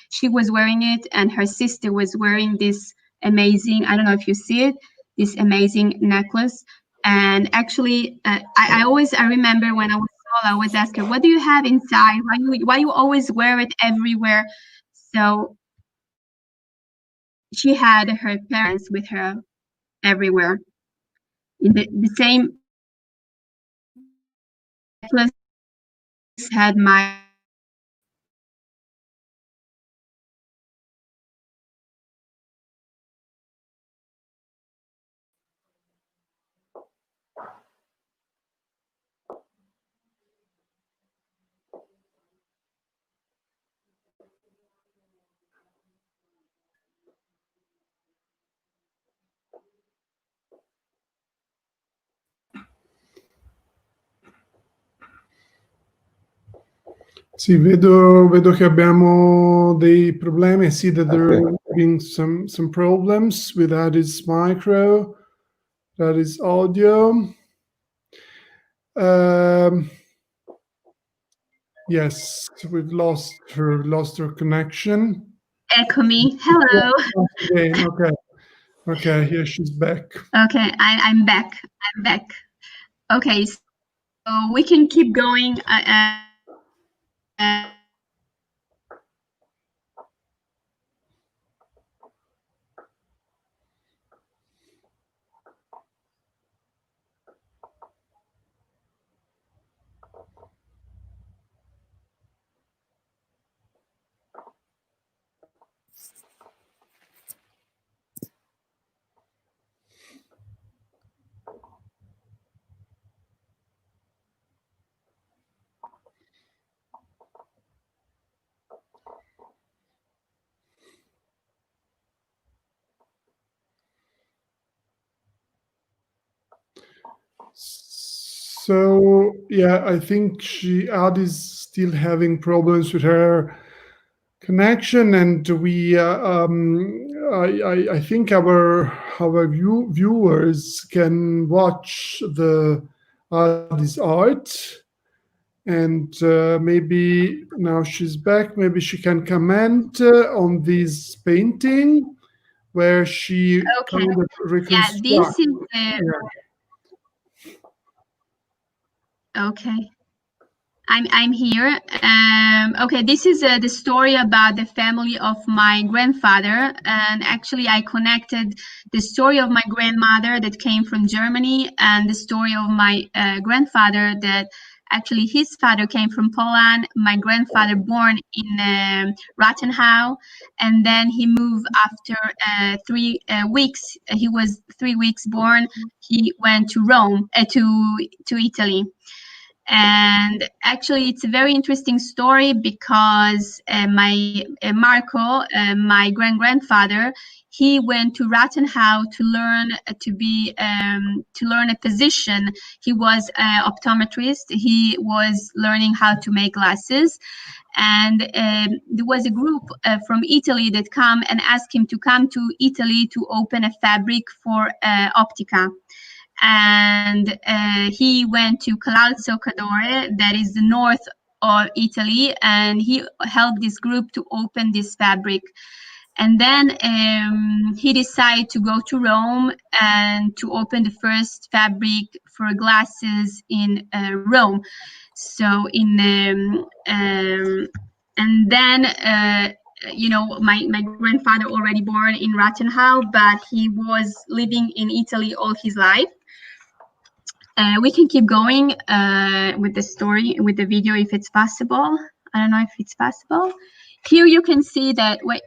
She was wearing it, and her sister was wearing this amazing, I don't know if you see it, this amazing necklace. And actually, I remember when I was small, I always ask her, what do you have inside? Why you always wear it everywhere? So she had her parents with her everywhere. In the same necklace had my Sì, vedo che abbiamo dei problemi. I see that there are been some problems with Adi's micro, Adi's audio. Yes, we've lost her connection. Echo me. Hello. Okay, here she's back. Okay, I'm back. Okay, so we can keep going. So yeah, I think Adi's still having problems with her connection, and we I think our viewers can watch Adi's art, and maybe now she's back. Maybe she can comment on this painting where she kind of reconstructs. Yeah, this is okay. I'm here. Okay, this is the story about the family of my grandfather, and actually I connected the story of my grandmother that came from Germany and the story of my grandfather that actually his father came from Poland. My grandfather born in Rathenau, and then he moved after 3 weeks. He was 3 weeks born. He went to Rome, to Italy. And actually, it's a very interesting story because Marco, my grandfather, he went to Rathenau to learn to learn a position. He was an optometrist. He was learning how to make glasses, and there was a group from Italy that come and asked him to come to Italy to open a fabric for Optica. And he went to Calalzo Cadore, that is the north of Italy, and he helped this group to open this fabric. And then he decided to go to Rome and to open the first fabric for glasses in Rome. So and then you know, my grandfather already born in Rathenau, but he was living in Italy all his life. We can keep going with the story, with the video, if it's possible. I don't know if it's possible. Here you can see that, wait,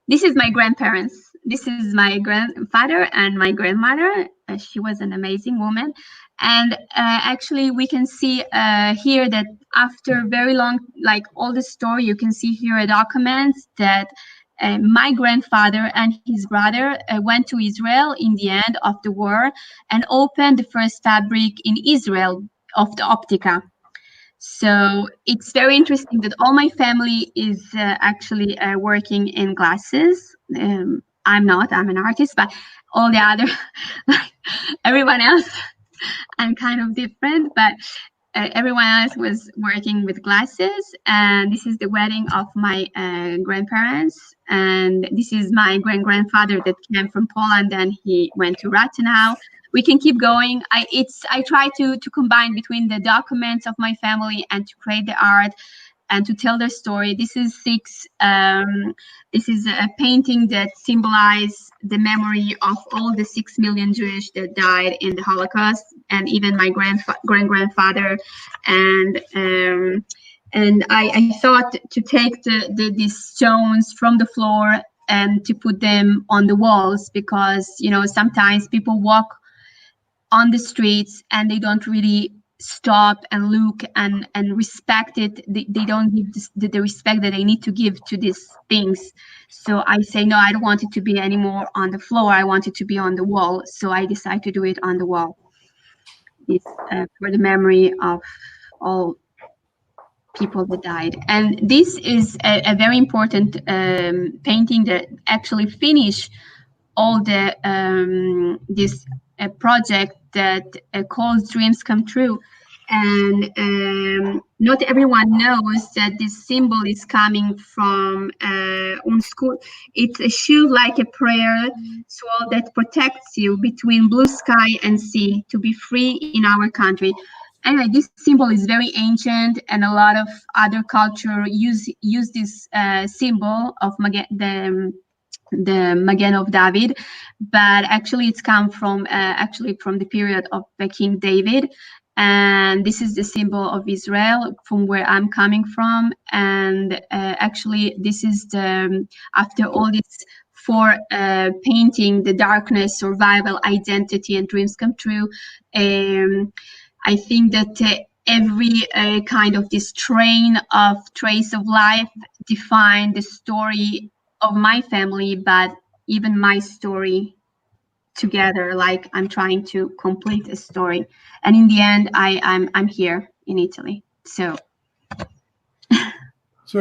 this is my grandparents. This is my grandfather and my grandmother. She was an amazing woman. And actually, we can see here that after very long, like all the story, you can see here a document that my grandfather and his brother went to Israel in the end of the war and opened the first fabric in Israel of the Optica. So it's very interesting that all my family is actually working in glasses. I'm not, I'm an artist, but all the other, like everyone else, I'm kind of different, but everyone else was working with glasses. And this is the wedding of my grandparents. And this is my grandfather that came from Poland, and he went to Rathenau. We can keep going. I try to combine between the documents of my family and to create the art and to tell their story. This is this is a painting that symbolizes the memory of all the 6 million Jewish that died in the Holocaust, and even my grandfather. And I thought to take these stones from the floor and to put them on the walls, because, you know, sometimes people walk on the streets and they don't really stop and look and respect it. They don't give the respect that they need to give to these things. So I say, no, I don't want it to be anymore on the floor. I want it to be on the wall. So I decide to do it on the wall. It's for the memory of all people that died. And this is a very important painting that actually finished all the this project that calls Dreams Come True. And not everyone knows that this symbol is coming from it's a shield like a prayer sword that protects you between blue sky and sea to be free in our country. Anyway, this symbol is very ancient, and a lot of other culture use this symbol of the Magen of David, but actually it's come from the period of King David, and this is the symbol of Israel from where I'm coming from. And actually this is the, after all this for painting the darkness, survival, identity, and dreams come true, I think that every kind of this trace of life define the story of my family, but even my story together, like I'm trying to complete a story. And in the end, I'm here in Italy. So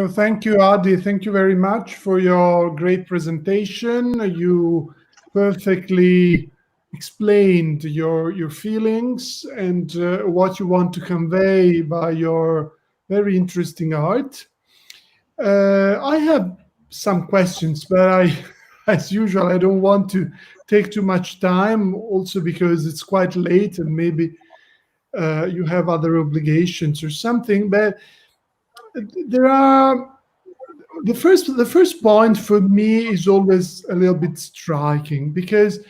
thank you, Adi. Thank you very much for your great presentation. You perfectly explained your feelings and what you want to convey by your very interesting art. I have some questions, but as usual, I don't want to take too much time, also because it's quite late and maybe you have other obligations or something. But there are the first point for me is always a little bit striking, because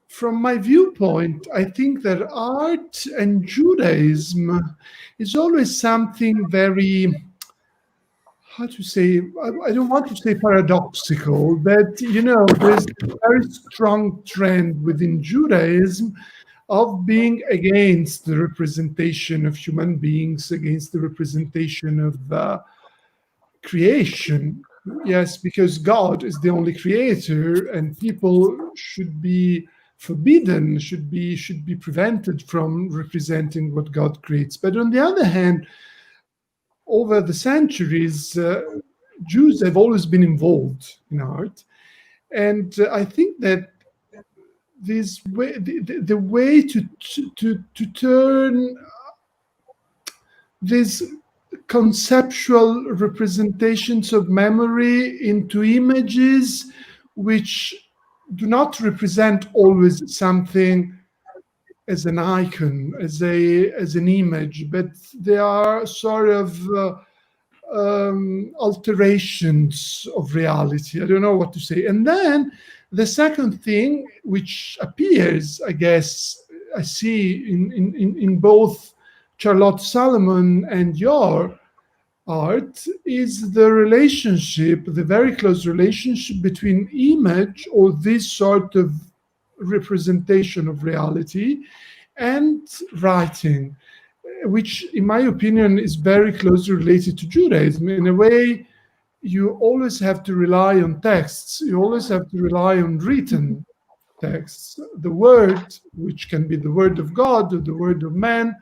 from my viewpoint, I think that art and Judaism is always something very, how to say, I don't want to say paradoxical, but, you know, there's a very strong trend within Judaism of being against the representation of human beings, against the representation of creation. Yes, because God is the only creator, and people should be forbidden, should be prevented from representing what God creates. But on the other hand, over the centuries, Jews have always been involved in art, and I think that this way, the way to turn these conceptual representations of memory into images which do not represent always something as an icon, as an image, but they are sort of alterations of reality. I don't know what to say. And then the second thing, which appears, I guess, I see in both Charlotte Salomon and your art, is the relationship, the very close relationship between image, or this sort of representation of reality, and writing, which in my opinion is very closely related to Judaism. In a way, you always have to rely on texts, you always have to rely on written texts, the word, which can be the word of God or the word of man,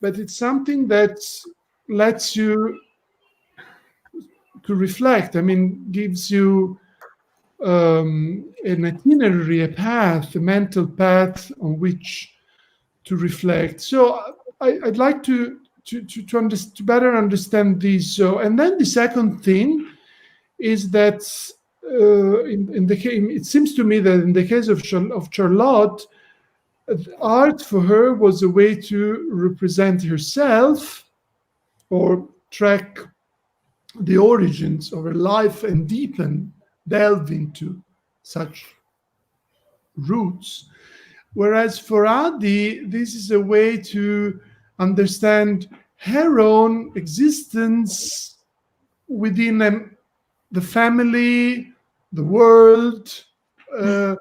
but it's something that lets you to reflect. I mean, gives you an itinerary, a path, a mental path on which to reflect. So I'd like to better understand these. So, and then the second thing is that in the case, it seems to me that in the case of Charlotte, art for her was a way to represent herself or track the origins of her life and delve into such roots. Whereas for Adi, this is a way to understand her own existence within the family, the world, a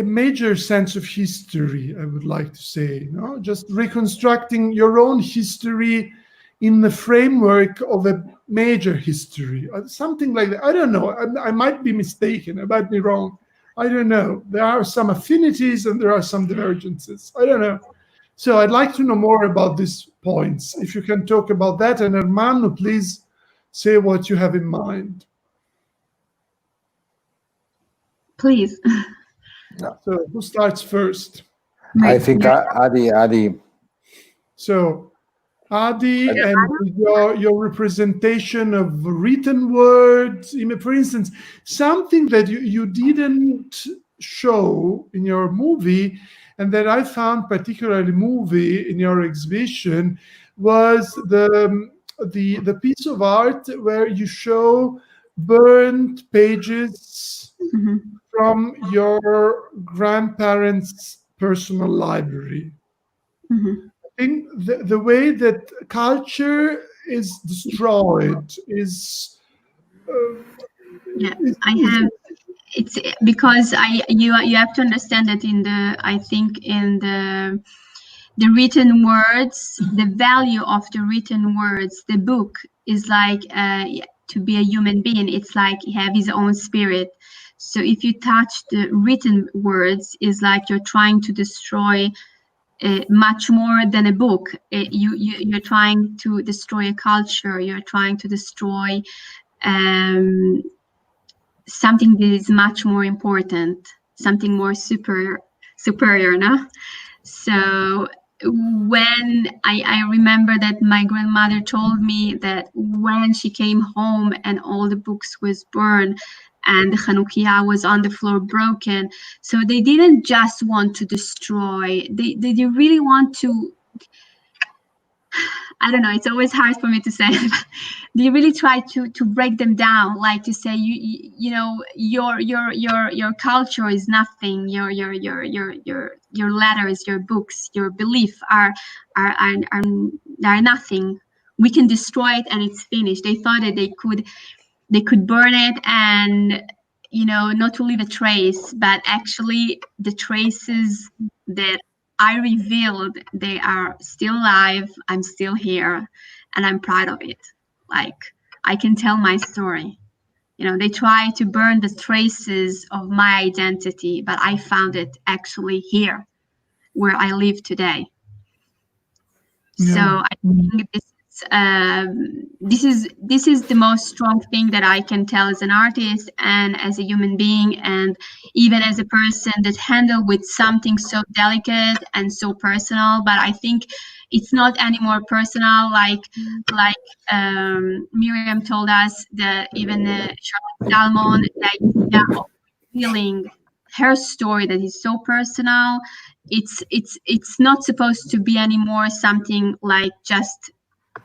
major sense of history, I would like to say, just reconstructing your own history in the framework of a major history, something like that. I don't know. I might be mistaken. I might be wrong. I don't know. There are some affinities and there are some divergences. I don't know. So I'd like to know more about these points. If you can talk about that. And Ermanno, please say what you have in mind. Please. So who starts first? I think Adi. So Adi, and your representation of written words, for instance, something that you didn't show in your movie and that I found particularly moving in your exhibition was the piece of art where you show burned pages from your grandparents' personal library. I think the way that culture is destroyed is it's because you have to understand that in the written words, the value of the written words, the book is like to be a human being, it's like he have his own spirit. So if you touch the written words, it's like you're trying to destroy much more than a book. You're trying to destroy a culture. You're trying to destroy something that is much more important, something more superior, no? So when I remember that my grandmother told me that when she came home and all the books was burned and the Chanukiah was on the floor broken, so they didn't just want to destroy, they really want to, I don't know, it's always hard for me to say, they really try to break them down, like to say, you know, your culture is nothing, your letters, your books, your belief are nothing. We can destroy it and it's finished. They thought that they could burn it and, you know, not to leave a trace, but actually the traces that I revealed they are still alive, I'm still here, and I'm proud of it. Like, I can tell my story. You know, they try to burn the traces of my identity, but I found it actually here, where I live today. Yeah. So I think this is the most strong thing that I can tell as an artist and as a human being, and even as a person that handled with something so delicate and so personal. But I think it's not any more personal, like Mirjam told us, that even Charlotte Salmon, the idea of feeling her story that is so personal, it's not supposed to be anymore something like just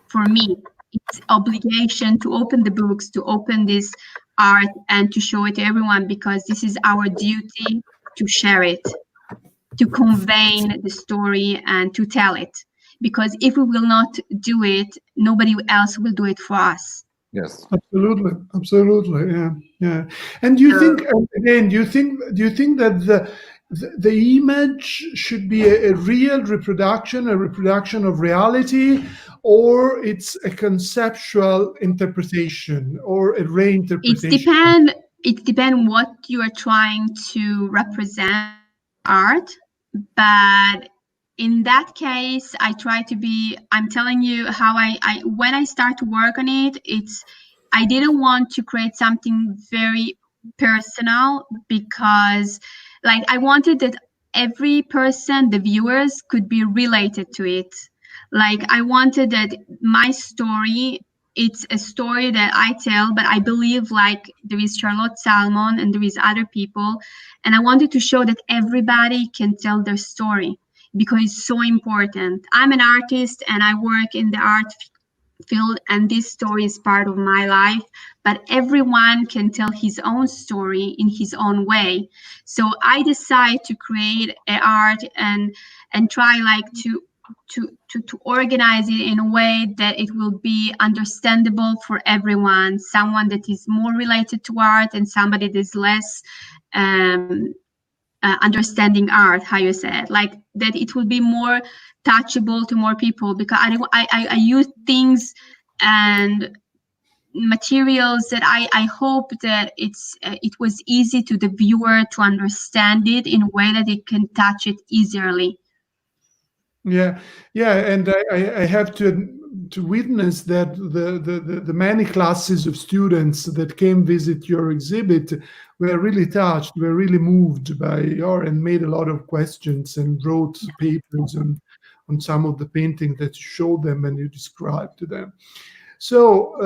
for me. It's obligation to open the books, to open this art and to show it to everyone, because this is our duty to share it, to convey the story and to tell it. Because if we will not do it, nobody else will do it for us. Yes, absolutely, yeah. And do you think, again, do you think that the image should be a real reproduction, a reproduction of reality, or it's a conceptual interpretation or a reinterpretation? It depends what you are trying to represent art, but in that case, I try to be, I'm telling you how I when I start to work on it, I didn't want to create something very personal, because like I wanted that every person, the viewers, could be related to it. Like I wanted that my story, it's a story that I tell, but I believe like there is Charlotte Salmon and there is other people, and I wanted to show that everybody can tell their story, because it's so important. I'm an artist and I work in the art field, and this story is part of my life, but everyone can tell his own story in his own way. So I decide to create an art and try like to organize it in a way that it will be understandable for everyone, someone that is more related to art and somebody that is less understanding art, how you say it, like that it will be more touchable to more people, because I use things and materials that I hope that it was easy to the viewer to understand it in a way that it can touch it easily. Yeah, and I have to witness that the many classes of students that came visit your exhibit were really touched, were really moved by your, and made a lot of questions and wrote papers on some of the paintings that you showed them and you described to them. So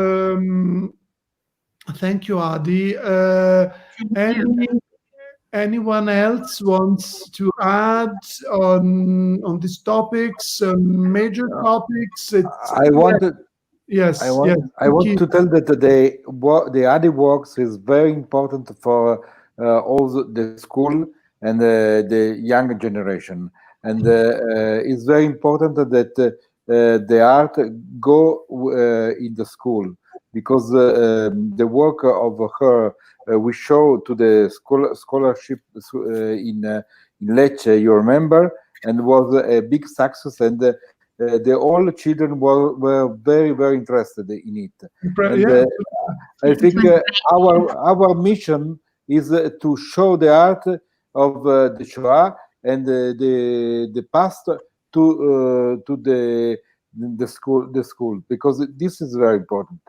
thank you, Adi. Anyone else wants to add on these topics, major topics? I want to tell that the Adi works is very important for all the school and the younger generation, and it's very important that the art go in the school, because the work of her we show to the scholarship in Lecce, you remember, and was a big success, and the all children were very, very interested in it. And I think our mission is to show the art of the Shoah and the past to the school, because this is very important.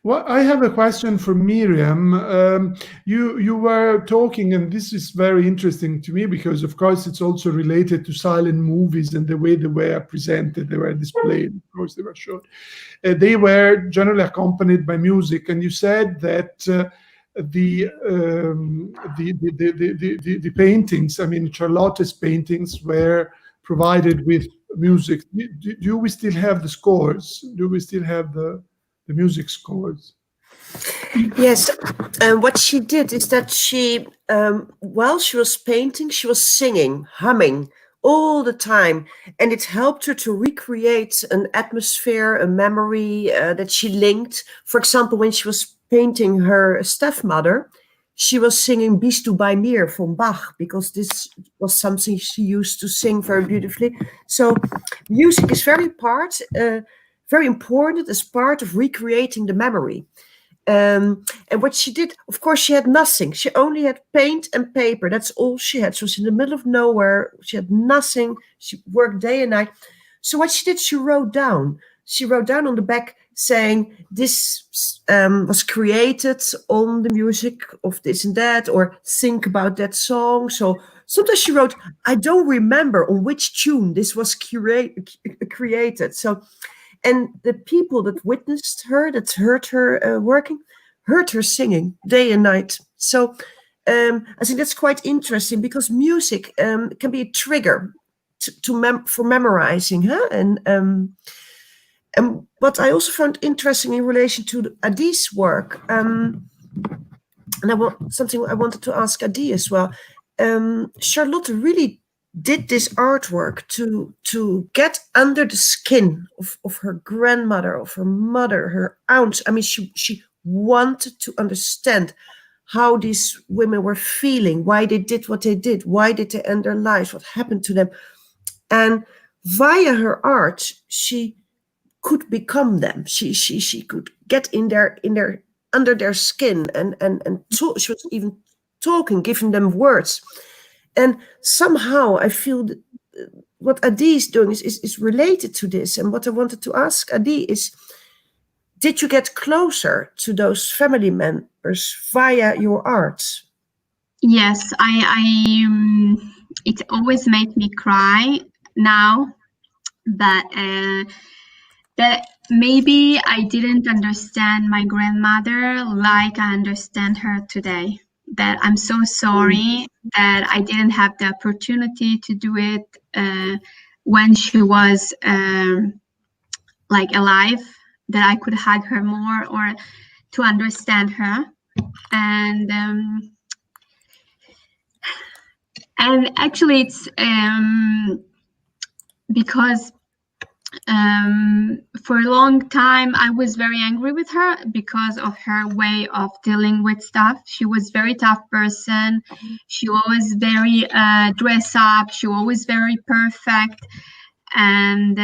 Well, I have a question for Mirjam. You were talking, and this is very interesting to me, because of course it's also related to silent movies and the way they were presented, they were displayed, of course they were shown. They were generally accompanied by music, and you said that the paintings, I mean Charlotte's paintings, were provided with music. Do we still have the scores? Do we still have the music scores? Yes, what she did is that she, while she was painting, she was singing, humming all the time, and it helped her to recreate an atmosphere, a memory that she linked. For example, when she was painting her stepmother, she was singing Bist du bei mir from Bach, because this was something she used to sing very beautifully. So music is very important as part of recreating the memory. And what she did, of course, she had nothing. She only had paint and paper. That's all she had. She was in the middle of nowhere. She had nothing. She worked day and night. So what she did, she wrote down. She wrote down on the back saying this was created on the music of this and that, or think about that song. So sometimes she wrote, I don't remember on which tune this was created. So, and the people that witnessed her, that heard her working, heard her singing day and night. So I think that's quite interesting, because music can be a trigger for memorizing, huh? And what I also found interesting in relation to Adi's work, and something I wanted to ask Adi as well. Charlotte really did this artwork to get under the skin of her grandmother, of her mother, her aunts. I mean, she wanted to understand how these women were feeling, why they did what they did, why did they end their lives, what happened to them. And via her art, she could become them. She could get in their under their skin and talk. She was even talking, giving them words. And somehow I feel that what Adi is doing is related to this. And what I wanted to ask Adi is, did you get closer to those family members via your art? Yes, it always made me cry now, but that maybe I didn't understand my grandmother like I understand her today. That I'm so sorry that I didn't have the opportunity to do it when she was like alive, that I could hug her more or to understand her. And actually it's because for a long time I was very angry with her because of her way of dealing with stuff. She was a very tough person. She was very dress up. She was always very perfect. And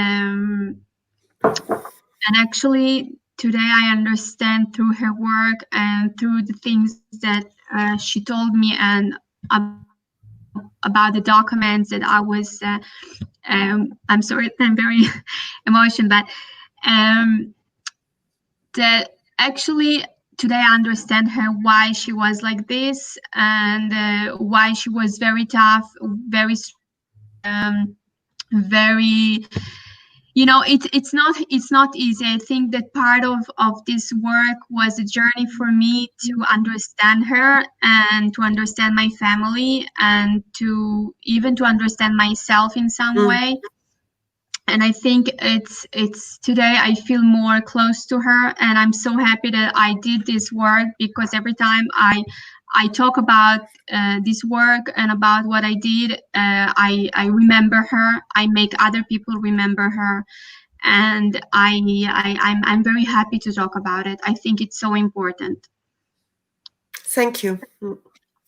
actually today I understand through her work and through the things that she told me and about the documents that I was I'm sorry, I'm very emotional, but that actually today I understand her, why she was like this, and why she was very tough, very you know, it's not easy. I think that part of this work was a journey for me to understand her and to understand my family and to even to understand myself in some way. And I think it's today I feel more close to her, and I'm so happy that I did this work, because every time I talk about this work and about what I did, I remember her. I make other people remember her, and I'm very happy to talk about it. I think it's so important. Thank you.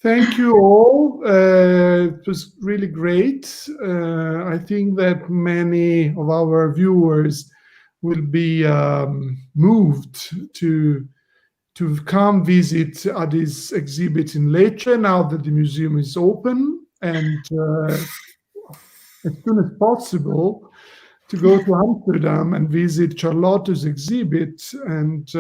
Thank you all. It was really great. I think that many of our viewers will be moved to come visit Adi's exhibit in Lecce now that the museum is open, and as soon as possible to go to Amsterdam and visit Charlotte's exhibit. And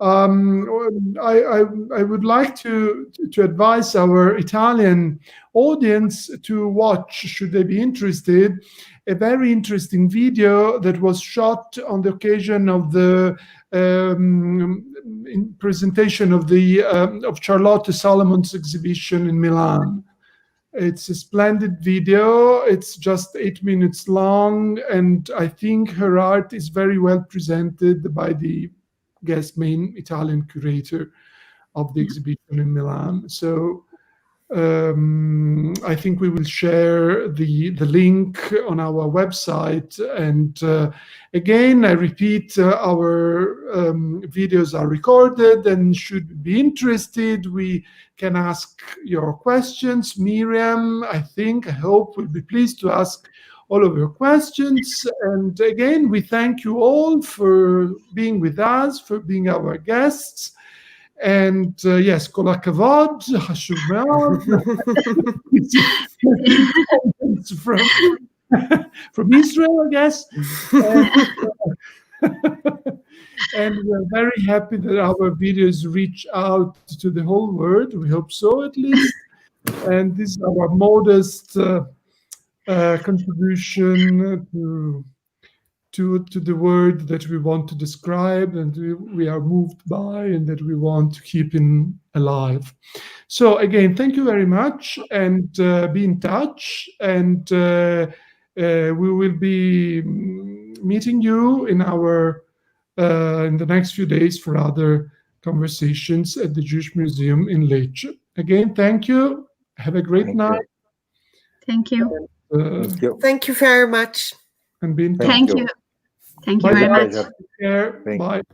I would like to advise our Italian audience to watch, should they be interested, a very interesting video that was shot on the occasion of the presentation of Charlotte Salomon's exhibition in Milan. It's a splendid video. It's just 8 minutes long, and I think her art is very well presented by the main Italian curator of the exhibition in Milan. So I think we will share the link on our website. And again, I repeat, our videos are recorded, and should you be interested, we can ask your questions. Mirjam, I hope will be pleased to ask all of your questions. And again, we thank you all for being with us, for being our guests. And yes, kol hakavod, chashuv me'od. From Israel, I guess. And we're very happy that our videos reach out to the whole world. We hope so, at least. And this is our modest contribution to the word that we want to describe, and we are moved by, and that we want to keep alive. So again, thank you very much, and be in touch. And we will be meeting you in the next few days for other conversations at the Jewish Museum in Lecce. Again, thank you. Have a great night. Thank you. Thank you. Thank you very much. And be in touch. Thank you. Thank you very much. Take care. Bye.